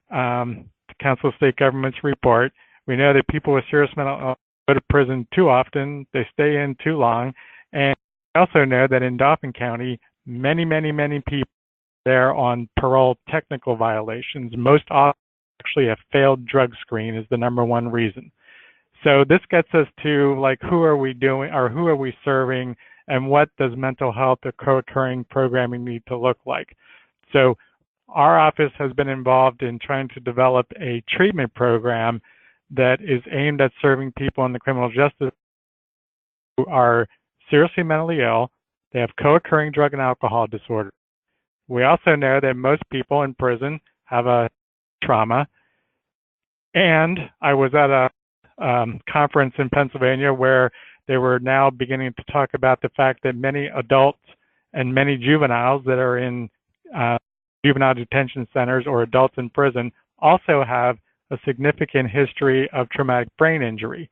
Council of State Governments report. We know that people with serious mental illness go to prison too often, they stay in too long, and we also know that in Dauphin County, many people there on parole technical violations. Most often, actually, a failed drug screen is the #1 reason. So this gets us to, like, who are we doing, or who are we serving, and what does mental health or co-occurring programming need to look like? So our office has been involved in trying to develop a treatment program that is aimed at serving people in the criminal justice who are seriously mentally ill, they have co-occurring drug and alcohol disorder. We also know that most people in prison have a trauma. And I was at a conference in Pennsylvania where they were now beginning to talk about the fact that many adults and many juveniles that are in juvenile detention centers or adults in prison also have a significant history of traumatic brain injury.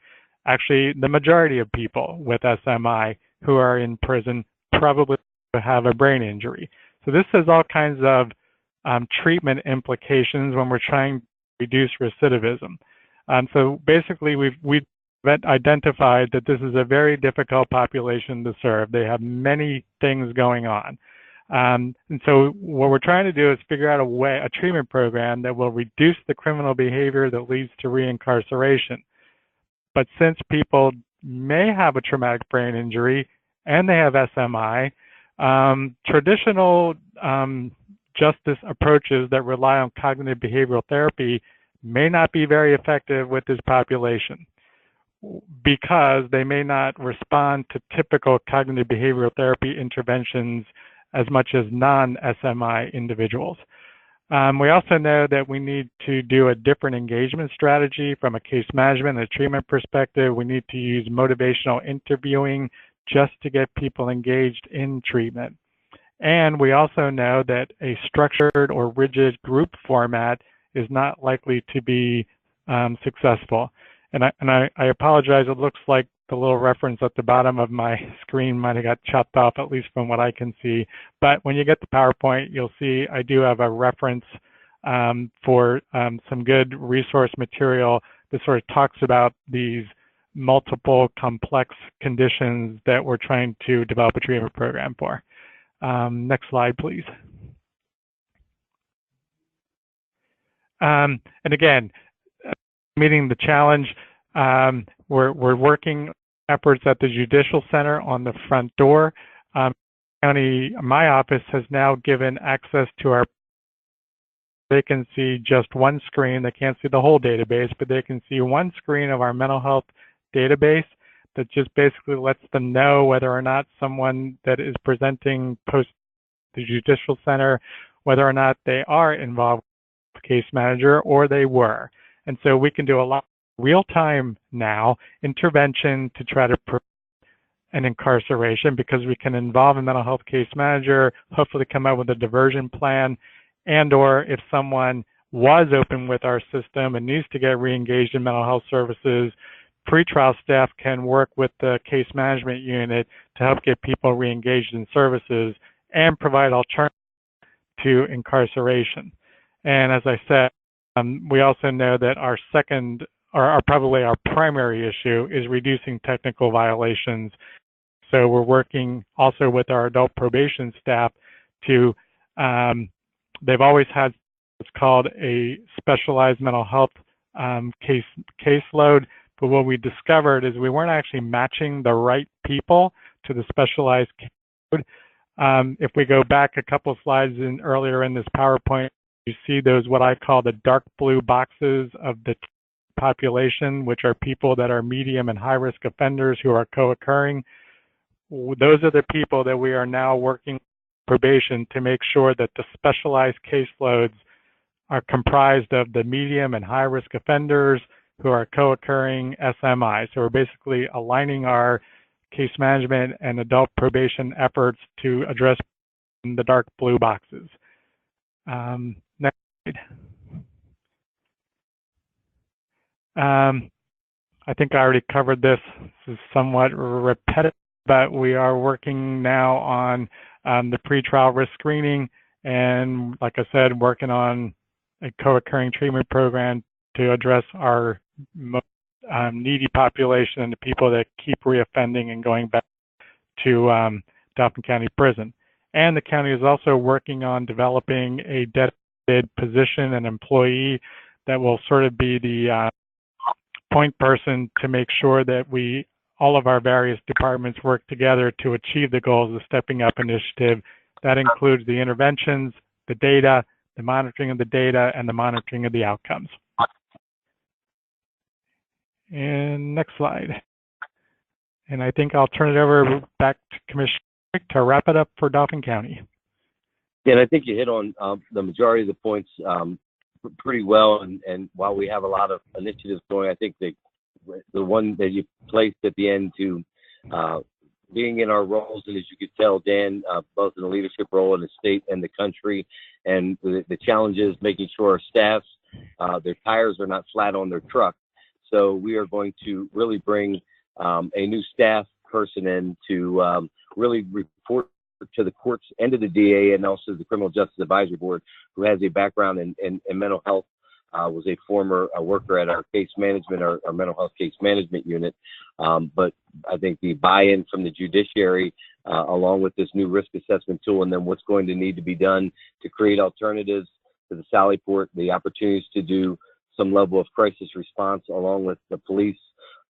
Actually, the majority of people with SMI who are in prison probably have a brain injury. So this has all kinds of treatment implications when we're trying to reduce recidivism. So basically, we've identified that this is a very difficult population to serve. They have many things going on. And so what we're trying to do is figure out a treatment program that will reduce the criminal behavior that leads to reincarceration. But since people may have a traumatic brain injury and they have SMI, traditional justice approaches that rely on cognitive behavioral therapy may not be very effective with this population because they may not respond to typical cognitive behavioral therapy interventions as much as non-SMI individuals. We also know that we need to do a different engagement strategy from a case management and a treatment perspective. We need to use motivational interviewing just to get people engaged in treatment. And we also know that a structured or rigid group format is not likely to be successful. And I apologize, it looks like the little reference at the bottom of my screen might have got chopped off, at least from what I can see. But when you get the PowerPoint, you'll see I do have a reference for some good resource material that sort of talks about these multiple complex conditions that we're trying to develop a treatment program for. Next slide, please. And again, meeting the challenge, we're working efforts at the Judicial Center on the front door. My office has now given access to our, they can see just one screen. They can't see the whole database, but they can see one screen of our mental health database that just basically lets them know whether or not someone that is presenting post the Judicial Center, whether or not they are involved with the case manager or they were. And so we can do a lot of real-time now intervention to try to prevent an incarceration because we can involve a mental health case manager, hopefully come up with a diversion plan, and or if someone was open with our system and needs to get re-engaged in mental health services, pretrial staff can work with the case management unit to help get people re-engaged in services and provide alternatives to incarceration. And as I said, we also know that our second, or probably our primary issue is reducing technical violations. So we're working also with our adult probation staff to, they've always had what's called a specialized mental health caseload. But what we discovered is we weren't actually matching the right people to the specialized code. If we go back a couple of slides earlier in this PowerPoint, you see those what I call the dark blue boxes of the population, which are people that are medium and high risk offenders who are co-occurring. Those are the people that we are now working with probation to make sure that the specialized caseloads are comprised of the medium and high risk offenders who are co-occurring SMI. So we're basically aligning our case management and adult probation efforts to address the dark blue boxes. Next slide. I think I already covered this. This is somewhat repetitive, but we are working now on the pretrial risk screening and, like I said, working on a co-occurring treatment program to address our most needy population and the people that keep reoffending and going back to Dauphin County Prison. And the county is also working on developing a dedicated position and employee that will sort of be the point person to make sure that all of our various departments work together to achieve the goals of the Stepping Up initiative. That includes the interventions, the data, the monitoring of the data, and the monitoring of the outcomes. And next slide. And I think I'll turn it over back to Commissioner to wrap it up for Dauphin County. Yeah, and I think you hit on the majority of the points pretty well. And while we have a lot of initiatives going, I think the one that you placed at the end to being in our roles, and as you could tell, Dan, both in the leadership role in the state and the country, and the challenges making sure our staffs, their tires are not flat on their truck. So we are going to really bring a new staff person in to really report to the courts and to the DA and also the Criminal Justice Advisory Board, who has a background in mental health, was a former worker at our case management, our mental health case management unit. But I think the buy-in from the judiciary, along with this new risk assessment tool, and then what's going to need to be done to create alternatives to the Sally Port, the opportunities to do some level of crisis response along with the police,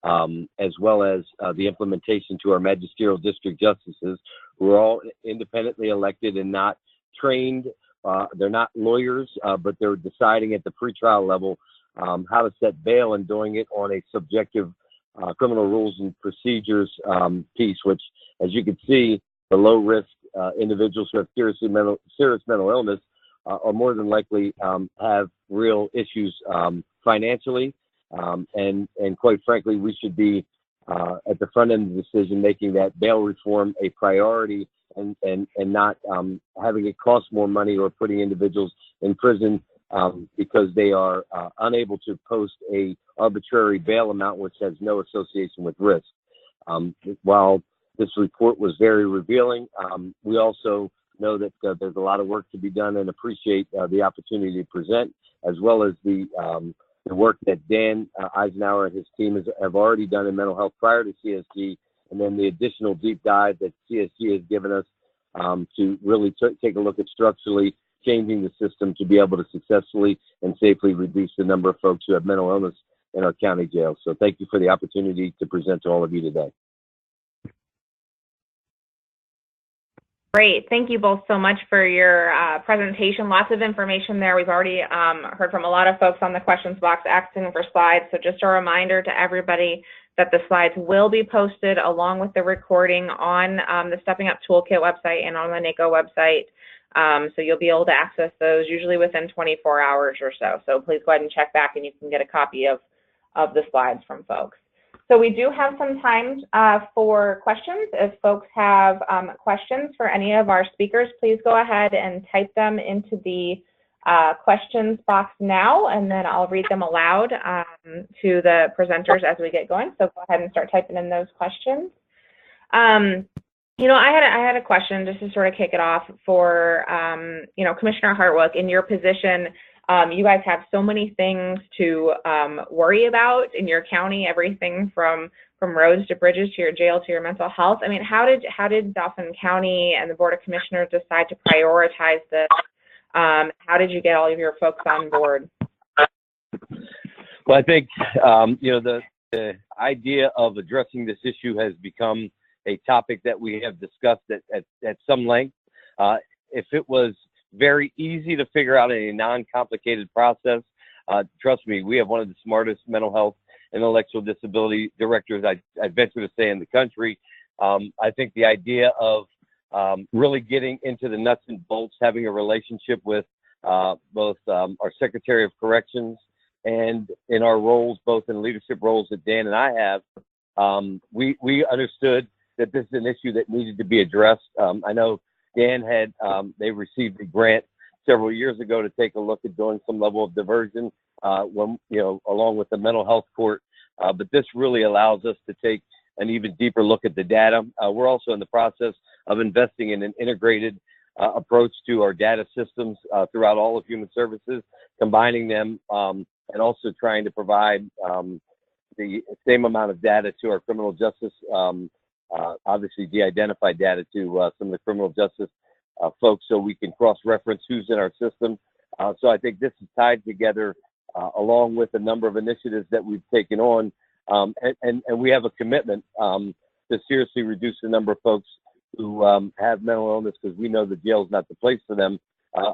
as well as the implementation to our magisterial district justices, who are all independently elected and not trained. They're not lawyers, but they're deciding at the pretrial level how to set bail and doing it on a subjective criminal rules and procedures piece, which, as you can see, the low-risk individuals who have serious mental illness are more than likely have real issues financially. And quite frankly, we should be at the front end of the decision, making that bail reform a priority and not having it cost more money or putting individuals in prison because they are unable to post a arbitrary bail amount which has no association with risk. While this report was very revealing, we also know that there's a lot of work to be done and appreciate the opportunity to present, as well as the work that Dan Eisenhower and his team have already done in mental health prior to CSG, and then the additional deep dive that CSG has given us to really take a look at structurally changing the system to be able to successfully and safely reduce the number of folks who have mental illness in our county jails. So thank you for the opportunity to present to all of you today. Great. Thank you both so much for your presentation. Lots of information there. We've already heard from a lot of folks on the questions box asking for slides. So just a reminder to everybody that the slides will be posted along with the recording on the Stepping Up Toolkit website and on the NACO website. So you'll be able to access those usually within 24 hours or so. So please go ahead and check back and you can get a copy of the slides from folks. So we do have some time for questions. If folks have questions for any of our speakers, please go ahead and type them into the questions box now, and then I'll read them aloud to the presenters as we get going. So go ahead and start typing in those questions. You know, I had a question just to sort of kick it off for, you know, Commissioner Hartwick, in your position. You guys have so many things to worry about in your county, everything from roads to bridges to your jail to your mental health. I mean, how did Dauphin County and the Board of Commissioners decide to prioritize this? How did you get all of your folks on board? Well, I think, you know, the idea of addressing this issue has become a topic that we have discussed at some length. If it was very easy to figure out in a non-complicated process, trust me, we have one of the smartest mental health and intellectual disability directors, I venture to say, in the country. I think the idea of really getting into the nuts and bolts, having a relationship with both our Secretary of Corrections and in our roles, both in leadership roles that Dan and I have, we understood that this is an issue that needed to be addressed. I know Dan had, they received a grant several years ago to take a look at doing some level of diversion when, along with the mental health court. But this really allows us to take an even deeper look at the data. We're also in the process of investing in an integrated approach to our data systems throughout all of human services, combining them and also trying to provide the same amount of data to our criminal justice, obviously de-identified data to some of the criminal justice folks, so we can cross-reference who's in our system. So I think this is tied together along with a number of initiatives that we've taken on, and we have a commitment to seriously reduce the number of folks who have mental illness, because we know the jail is not the place for them.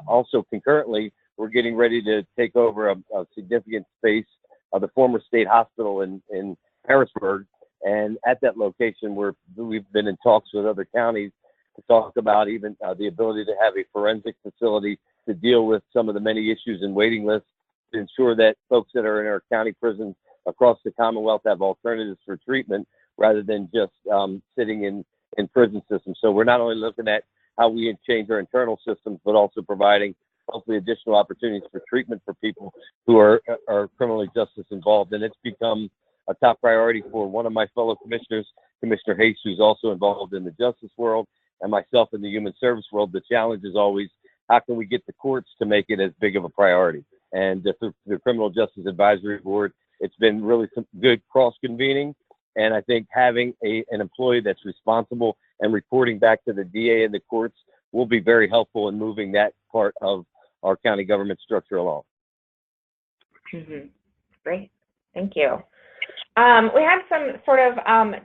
Also, concurrently, we're getting ready to take over a significant space of the former state hospital in Harrisburg, and at that location, we've been in talks with other counties to talk about even the ability to have a forensic facility to deal with some of the many issues in waiting lists, to ensure that folks that are in our county prisons across the Commonwealth have alternatives for treatment rather than just sitting in prison systems. So we're not only looking at how we change our internal systems, but also providing hopefully additional opportunities for treatment for people who are criminally justice involved. And it's become a top priority for one of my fellow commissioners, Commissioner Hayes, who's also involved in the justice world, and myself in the human service world. The challenge is always, how can we get the courts to make it as big of a priority? And through the Criminal Justice Advisory Board, it's been really some good cross-convening. And I think having an employee that's responsible and reporting back to the DA and the courts will be very helpful in moving that part of our county government structure along. Mm-hmm. Great. Thank you. We have some sort of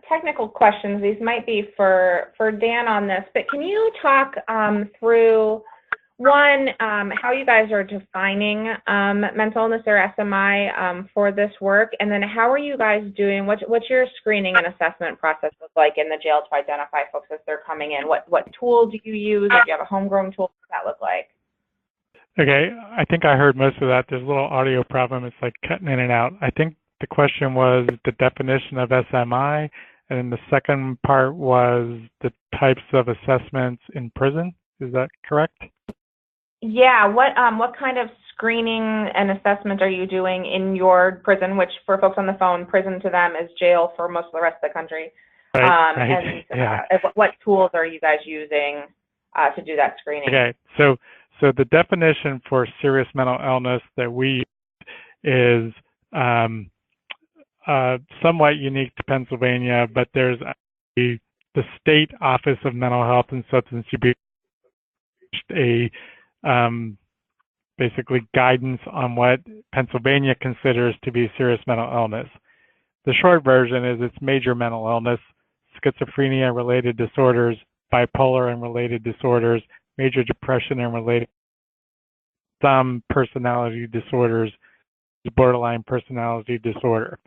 technical questions. These might be for Dan on this, but can you talk through, one, how you guys are defining mental illness or SMI for this work, and then how are you guys doing, what's your screening and assessment process look like in the jail to identify folks as they're coming in? What tools do you use? If you have a homegrown tool, what does that look like? Okay, I think I heard most of that. There's a little audio problem. It's like cutting in and out. I think the question was the definition of SMI, and then the second part was the types of assessments in prison. Is that correct? Yeah. What kind of screening and assessment are you doing in your prison, which for folks on the phone, prison to them is jail for most of the rest of the country. Right. And what tools are you guys using to do that screening? Okay. So the definition for serious mental illness that we use is somewhat unique to Pennsylvania, but there's the State Office of Mental Health and Substance Abuse, basically guidance on what Pennsylvania considers to be serious mental illness. The short version is it's major mental illness, schizophrenia and related disorders, bipolar and related disorders, major depression and related, some personality disorders, borderline personality disorder.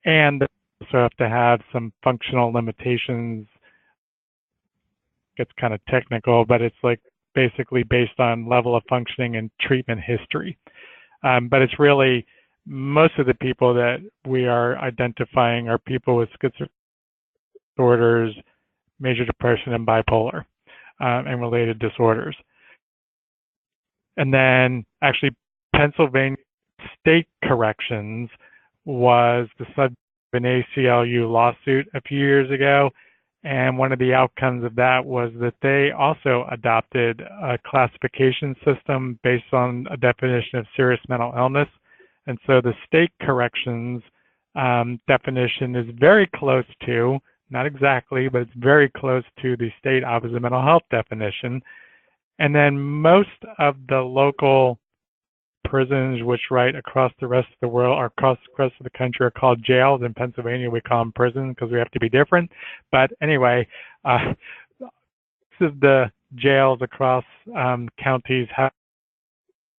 And they also have to have some functional limitations. It's kind of technical, but it's like basically based on level of functioning and treatment history. But it's really, most of the people that we are identifying are people with schizophrenia disorders, major depression, and bipolar and related disorders. And then actually Pennsylvania State Corrections was the subject of an ACLU lawsuit a few years ago. And one of the outcomes of that was that they also adopted a classification system based on a definition of serious mental illness. And so the state corrections definition is very close to, not exactly, but it's very close to the State Office of Mental Health definition. And then most of the local prisons, which right across the rest of the world or across the rest of the country, are called jails. In Pennsylvania, we call them prisons because we have to be different. But anyway, this is the jails across counties have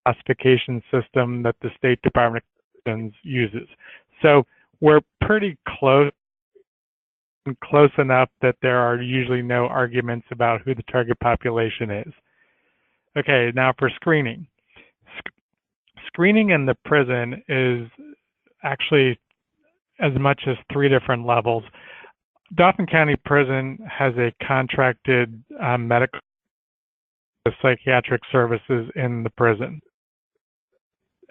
a classification system that the State Department of Corrections uses. So we're pretty close enough that there are usually no arguments about who the target population is. Okay, now for screening. Screening in the prison is actually as much as 3 different levels. Dauphin County Prison has a contracted medical psychiatric services in the prison.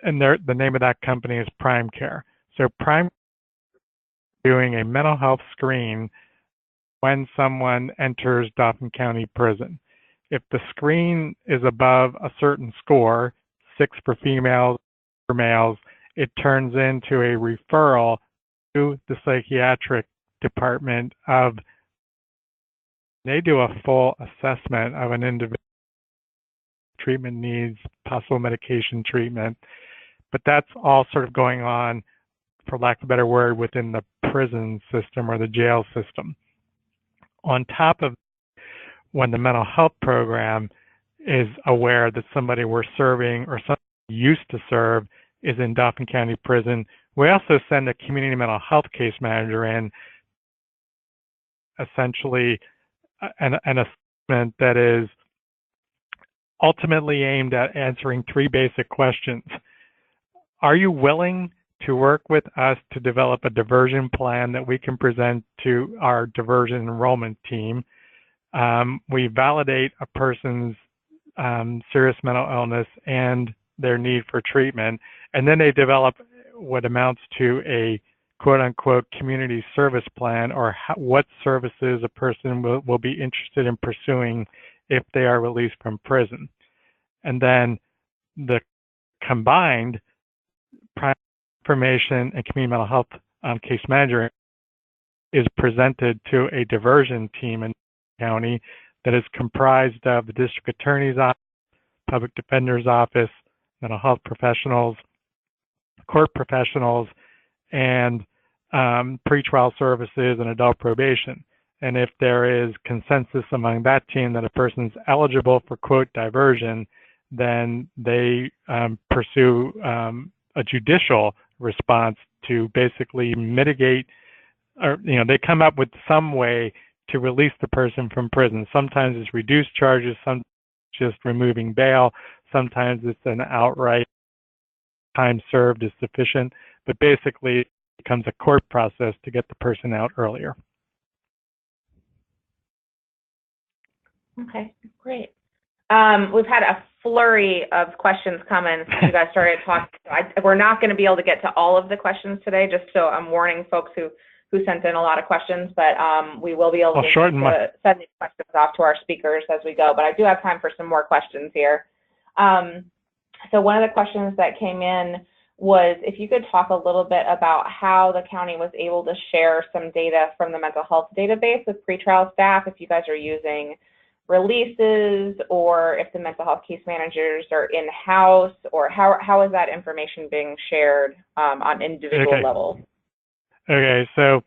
and the name of that company is Prime Care. So Prime doing a mental health screen when someone enters Dauphin County Prison. If the screen is above a certain score, 6 for females, for males, it turns into a referral to the psychiatric department of, they do a full assessment of an individual treatment needs, possible medication treatment, but that's all sort of going on, for lack of a better word, within the prison system or the jail system. On top of when the mental health program is aware that somebody we're serving or somebody used to serve is in Dauphin County Prison, we also send a community mental health case manager in, essentially an assessment that is ultimately aimed at answering 3 basic questions. Are you willing to work with us to develop a diversion plan that we can present to our diversion enrollment team? We validate a person's serious mental illness and their need for treatment, and then they develop what amounts to a quote-unquote community service plan, or what services a person will be interested in pursuing if they are released from prison. And then the combined prime information and community mental health case manager is presented to a diversion team in the county that is comprised of the district attorney's office, public defender's office, mental health professionals, court professionals, and pretrial services and adult probation. And if there is consensus among that team that a person's eligible for quote diversion, then they pursue a judicial response to basically mitigate, or they come up with some way to release the person from prison. Sometimes it's reduced charges, sometimes just removing bail, sometimes it's an outright time served is sufficient, but basically it becomes a court process to get the person out earlier. Okay, great. We've had a flurry of questions come in since you guys started talking. We're not going to be able to get to all of the questions today, just so I'm warning folks who sent in a lot of questions, but we will be able to send these questions off to our speakers as we go. But I do have time for some more questions here. So one of the questions that came in was if you could talk a little bit about how the county was able to share some data from the mental health database with pretrial staff, if you guys are using releases, or if the mental health case managers are in-house, or how is that information being shared on individual levels? Okay, so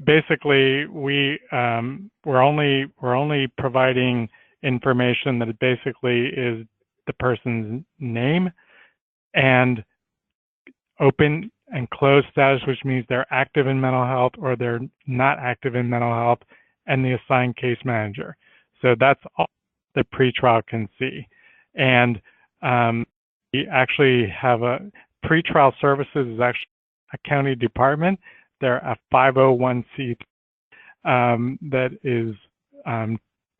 basically we're only providing information that basically is the person's name and open and closed status, which means they're active in mental health or they're not active in mental health, and the assigned case manager. So that's all the pretrial can see. And we actually have a pretrial services is actually a county department. They're a 501c that is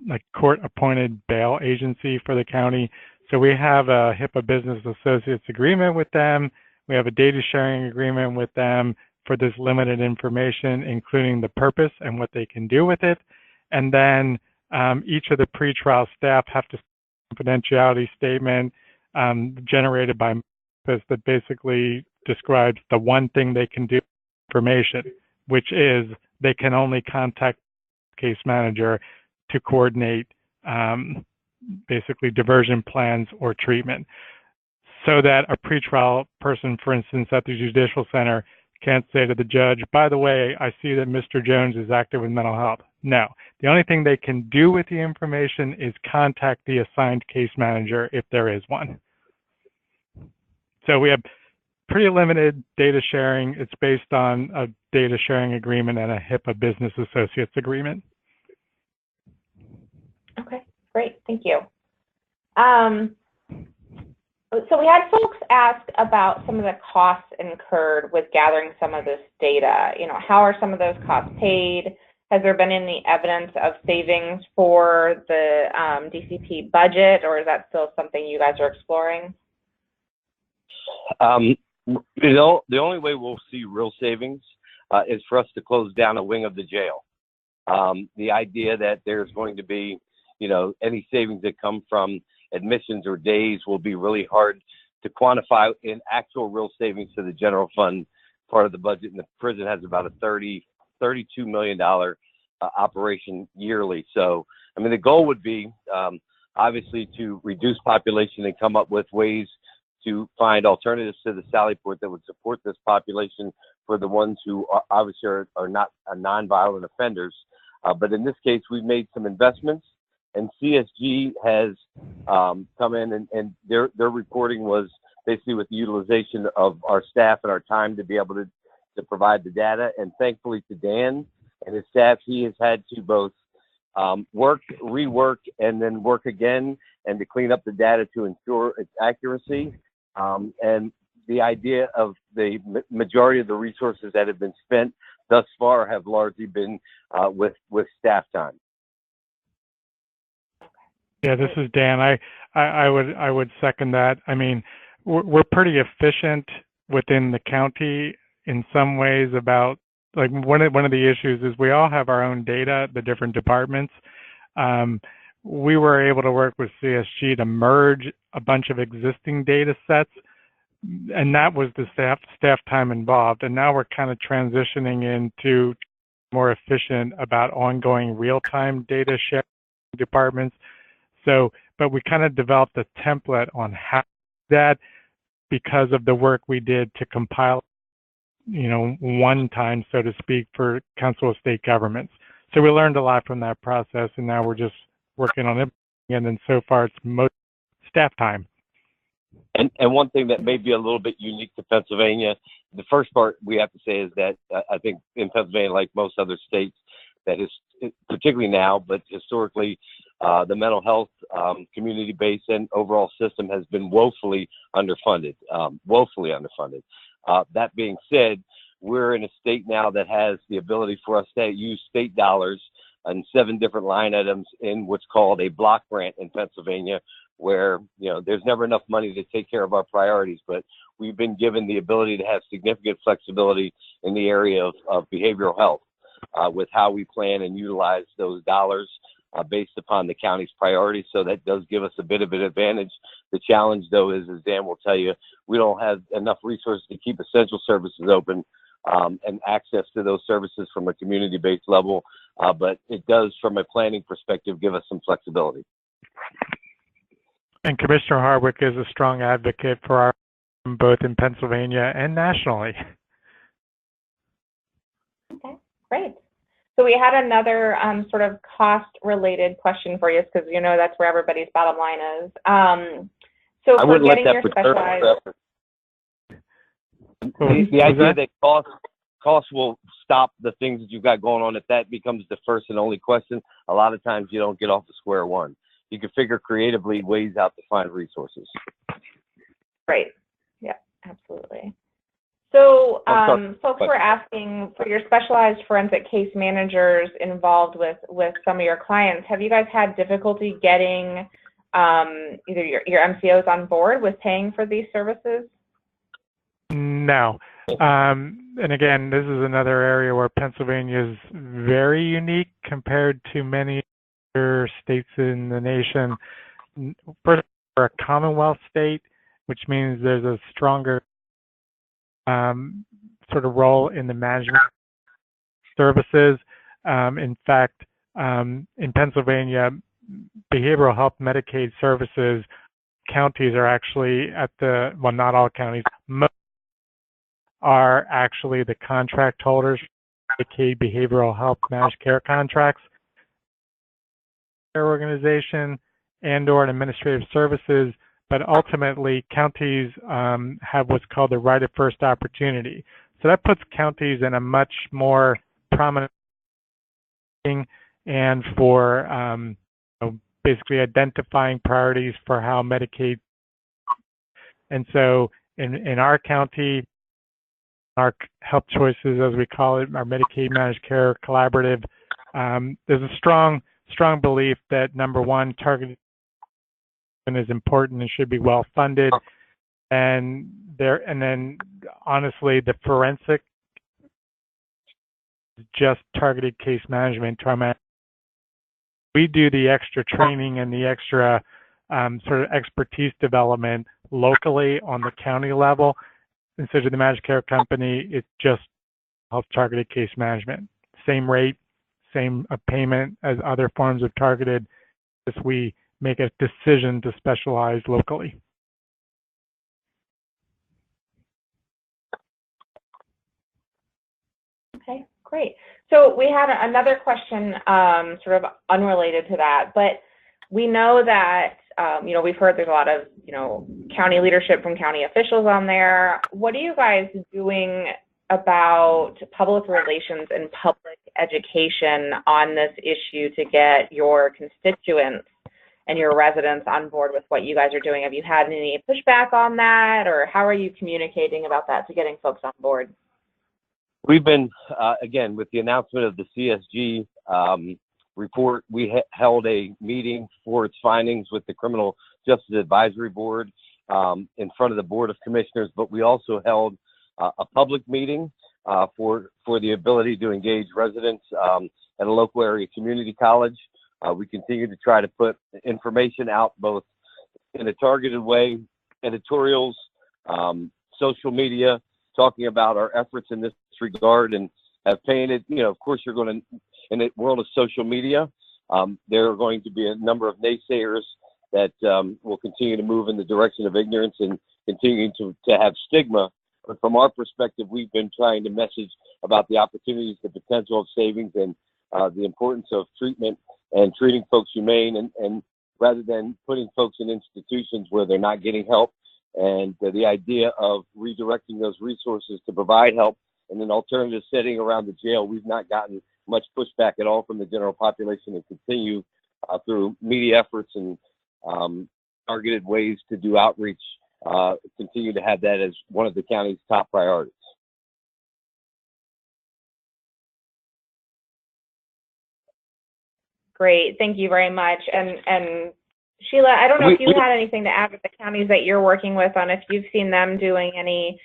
like court-appointed bail agency for the county. So we have a HIPAA Business Associates agreement with them. We have a data sharing agreement with them for this limited information, including the purpose and what they can do with it. And then each of the pretrial staff have to confidentiality statement generated by Memphis that basically describes the one thing they can do with information, which is they can only contact the case manager to coordinate basically diversion plans or treatment, so that a pretrial person, for instance, at the Judicial Center can't say to the judge, by the way, I see that Mr. Jones is active in mental health. No, the only thing they can do with the information is contact the assigned case manager if there is one. So we have pretty limited data sharing. It's based on a data sharing agreement and a HIPAA Business Associates agreement. Okay, great, thank you. So we had folks ask about some of the costs incurred with gathering some of this data. How are some of those costs paid? Has there been any evidence of savings for the DCP budget, or is that still something you guys are exploring? The only way we'll see real savings is for us to close down a wing of the jail. The idea that there's going to be, any savings that come from admissions or days will be really hard to quantify in actual real savings to the general fund part of the budget. And the prison has about a $32 million operation yearly. So, the goal would be obviously to reduce population and come up with ways to find alternatives to the Sally Port that would support this population for the ones who obviously are not nonviolent offenders. But in this case, we've made some investments, and CSG has come in, and their reporting was basically with the utilization of our staff and our time to be able to provide the data. And thankfully to Dan and his staff, he has had to both work, rework, and then work again, and to clean up the data to ensure its accuracy. And the idea of the majority of the resources that have been spent thus far have largely been with staff time. Yeah, this is Dan. I would second that. We're pretty efficient within the county in some ways. About like one of the issues is we all have our own data, the different departments. We were able to work with CSG to merge a bunch of existing data sets, and that was the staff time involved. And now we're kind of transitioning into more efficient about ongoing real-time data sharing departments. So, but we kind of developed a template on how to do that because of the work we did to compile, one time, so to speak, for Council of State Governments. So we learned a lot from that process, and now we're just working on it. And then so far, it's most staff time. And one thing that may be a little bit unique to Pennsylvania, the first part we have to say is that I think in Pennsylvania, like most other states, that is particularly now, but historically, the mental health community-based and overall system has been woefully underfunded. That being said, we're in a state now that has the ability for us to use state dollars on 7 different line items in what's called a block grant in Pennsylvania, where there's never enough money to take care of our priorities, but we've been given the ability to have significant flexibility in the area of behavioral health with how we plan and utilize those dollars based upon the county's priorities. So that does give us a bit of an advantage. The challenge, though, is, as Dan will tell you, we don't have enough resources to keep essential services open and access to those services from a community-based level. But it does, from a planning perspective, give us some flexibility. And Commissioner Hardwick is a strong advocate for our both in Pennsylvania and nationally. Okay, great. So we had another sort of cost-related question for you, because that's where everybody's bottom line is. So I wouldn't let that specialized... The idea that cost will stop the things that you've got going on, if that becomes the first and only question, a lot of times you don't get off the square one. You can figure creatively ways out to find resources. Right. Yeah, absolutely. So folks were asking for your specialized forensic case managers involved with some of your clients. Have you guys had difficulty getting either your MCOs on board with paying for these services? No. And again, this is another area where Pennsylvania is very unique compared to many other states in the nation. First, we're a Commonwealth state, which means there's a stronger sort of role in the management services. In fact, in Pennsylvania, behavioral health Medicaid services, counties are actually well, not all counties, most are actually the contract holders for Medicaid behavioral health managed care contracts. Their organization and/or an administrative services, but ultimately counties have what's called the right of first opportunity. So that puts counties in a much more prominent and for basically identifying priorities for how Medicaid. And so in our county, our health choices, as we call it, our Medicaid managed care collaborative, there's a strong belief that, number one, targeted is important and should be well funded. And and then honestly, the forensic, just targeted case management. We do the extra training and the extra sort of expertise development locally on the county level. Instead of the managed care company, it just helps targeted case management. Same rate, same payment as other forms of targeted, as we make a decision to specialize locally. Okay, great. So we had another question sort of unrelated to that, but we know that, we've heard there's a lot of, county leadership from county officials on there. What are you guys doing about public relations and public education on this issue to get your constituents and your residents on board with what you guys are doing? Have you had any pushback on that, or how are you communicating about that to getting folks on board? We've been, again, with the announcement of the CSG report, we held a meeting for its findings with the Criminal Justice Advisory Board in front of the Board of Commissioners, but we also held a public meeting for the ability to engage residents at a local area community college. We continue to try to put information out both in a targeted way, editorials, social media, talking about our efforts in this regard, and have painted, of course, you're going to, in the world of social media, there are going to be a number of naysayers that will continue to move in the direction of ignorance and continue to have stigma. But from our perspective, we've been trying to message about the opportunities, the potential of savings, and the importance of treatment and treating folks humane, and rather than putting folks in institutions where they're not getting help, and the idea of redirecting those resources to provide help in an alternative setting around the jail. We've not gotten much pushback at all from the general population, and continue through media efforts and targeted ways to do outreach, continue to have that as one of the county's top priorities. Great, thank you very much. And Sheila, I don't know if you had anything to add with the counties that you're working with on if you've seen them doing any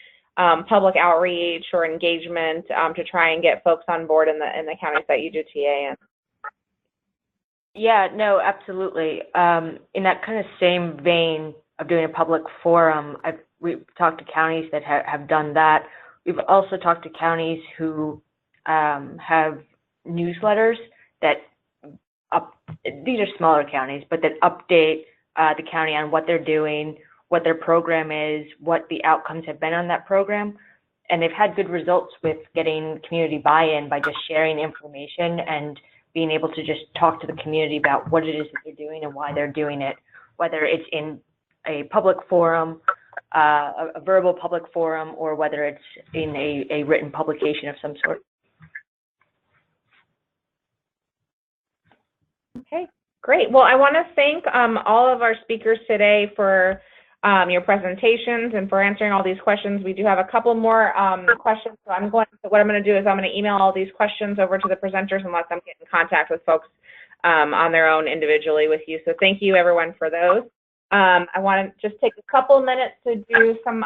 public outreach or engagement to try and get folks on board in the counties that you do TA in. Yeah, no, absolutely. In that kind of same vein of doing a public forum, we've talked to counties that have done that. We've also talked to counties who have newsletters that these are smaller counties, but that update the county on what they're doing, what their program is, what the outcomes have been on that program. And they've had good results with getting community buy-in by just sharing information and being able to just talk to the community about what it is that they're doing and why they're doing it, whether it's in a public forum, a verbal public forum, or whether it's in a written publication of some sort. Okay, great. Well, I want to thank all of our speakers today for your presentations and for answering all these questions. We do have a couple more questions, so what I'm going to do is I'm going to email all these questions over to the presenters and let them get in contact with folks on their own individually with you. So thank you, everyone, for those. I want to just take a couple minutes to do some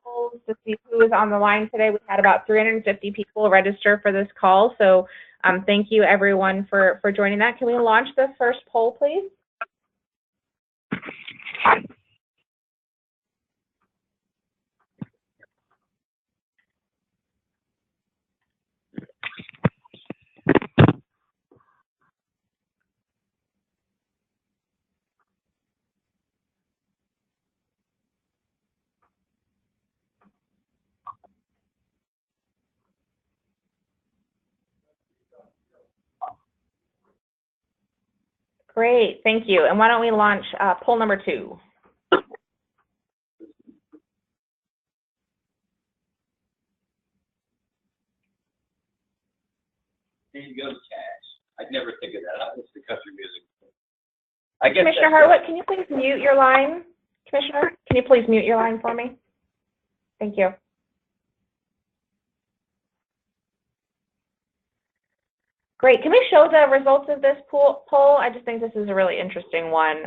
polls to see who is on the line today. We had about 350 people register for this call, so thank you, everyone, for joining that. Can we launch the first poll, please? Great, thank you. And why don't we launch poll number 2? There you go, cash. I'd never think of that. It's the country music. I guess Commissioner Hartwick, can you please mute your line? Commissioner, can you please mute your line for me? Thank you. Great. Can we show the results of this poll? I just think this is a really interesting one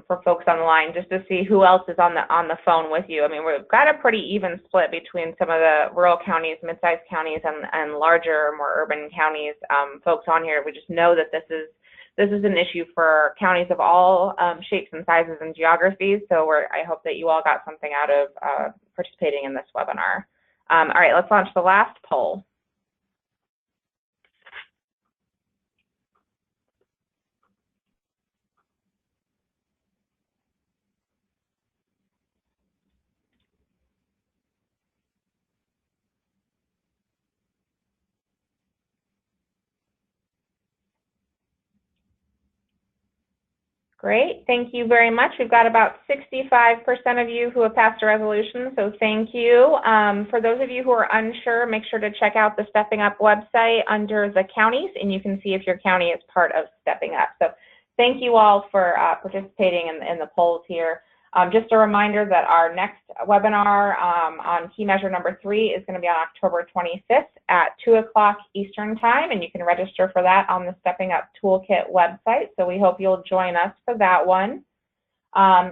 for folks on the line, just to see who else is on the phone with you. I mean, we've got a pretty even split between some of the rural counties, mid-sized counties, and larger, more urban counties. Folks on here, we just know that this is an issue for counties of all shapes and sizes and geographies. So I hope that you all got something out of participating in this webinar. All right, let's launch the last poll. Great, thank you very much. We've got about 65% of you who have passed a resolution, so thank you. For those of you who are unsure, make sure to check out the Stepping Up website under the counties, and you can see if your county is part of Stepping Up. So thank you all for participating in the polls here. Just a reminder that our next webinar on key measure number 3 is going to be on October 25th at 2 o'clock Eastern time, and you can register for that on the Stepping Up Toolkit website. So we hope you'll join us for that one.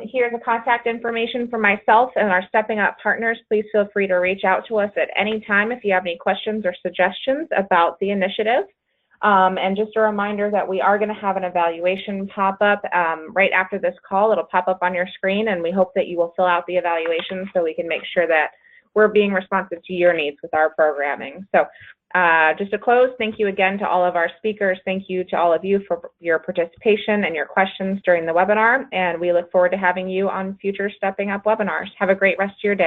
Here's the contact information for myself and our Stepping Up partners. Please feel free to reach out to us at any time if you have any questions or suggestions about the initiative. And just a reminder that we are going to have an evaluation pop up right after this call. It'll pop up on your screen, and we hope that you will fill out the evaluation so we can make sure that we're being responsive to your needs with our programming. So just to close, thank you again to all of our speakers. Thank you to all of you for your participation and your questions during the webinar, and we look forward to having you on future Stepping Up webinars. Have a great rest of your day.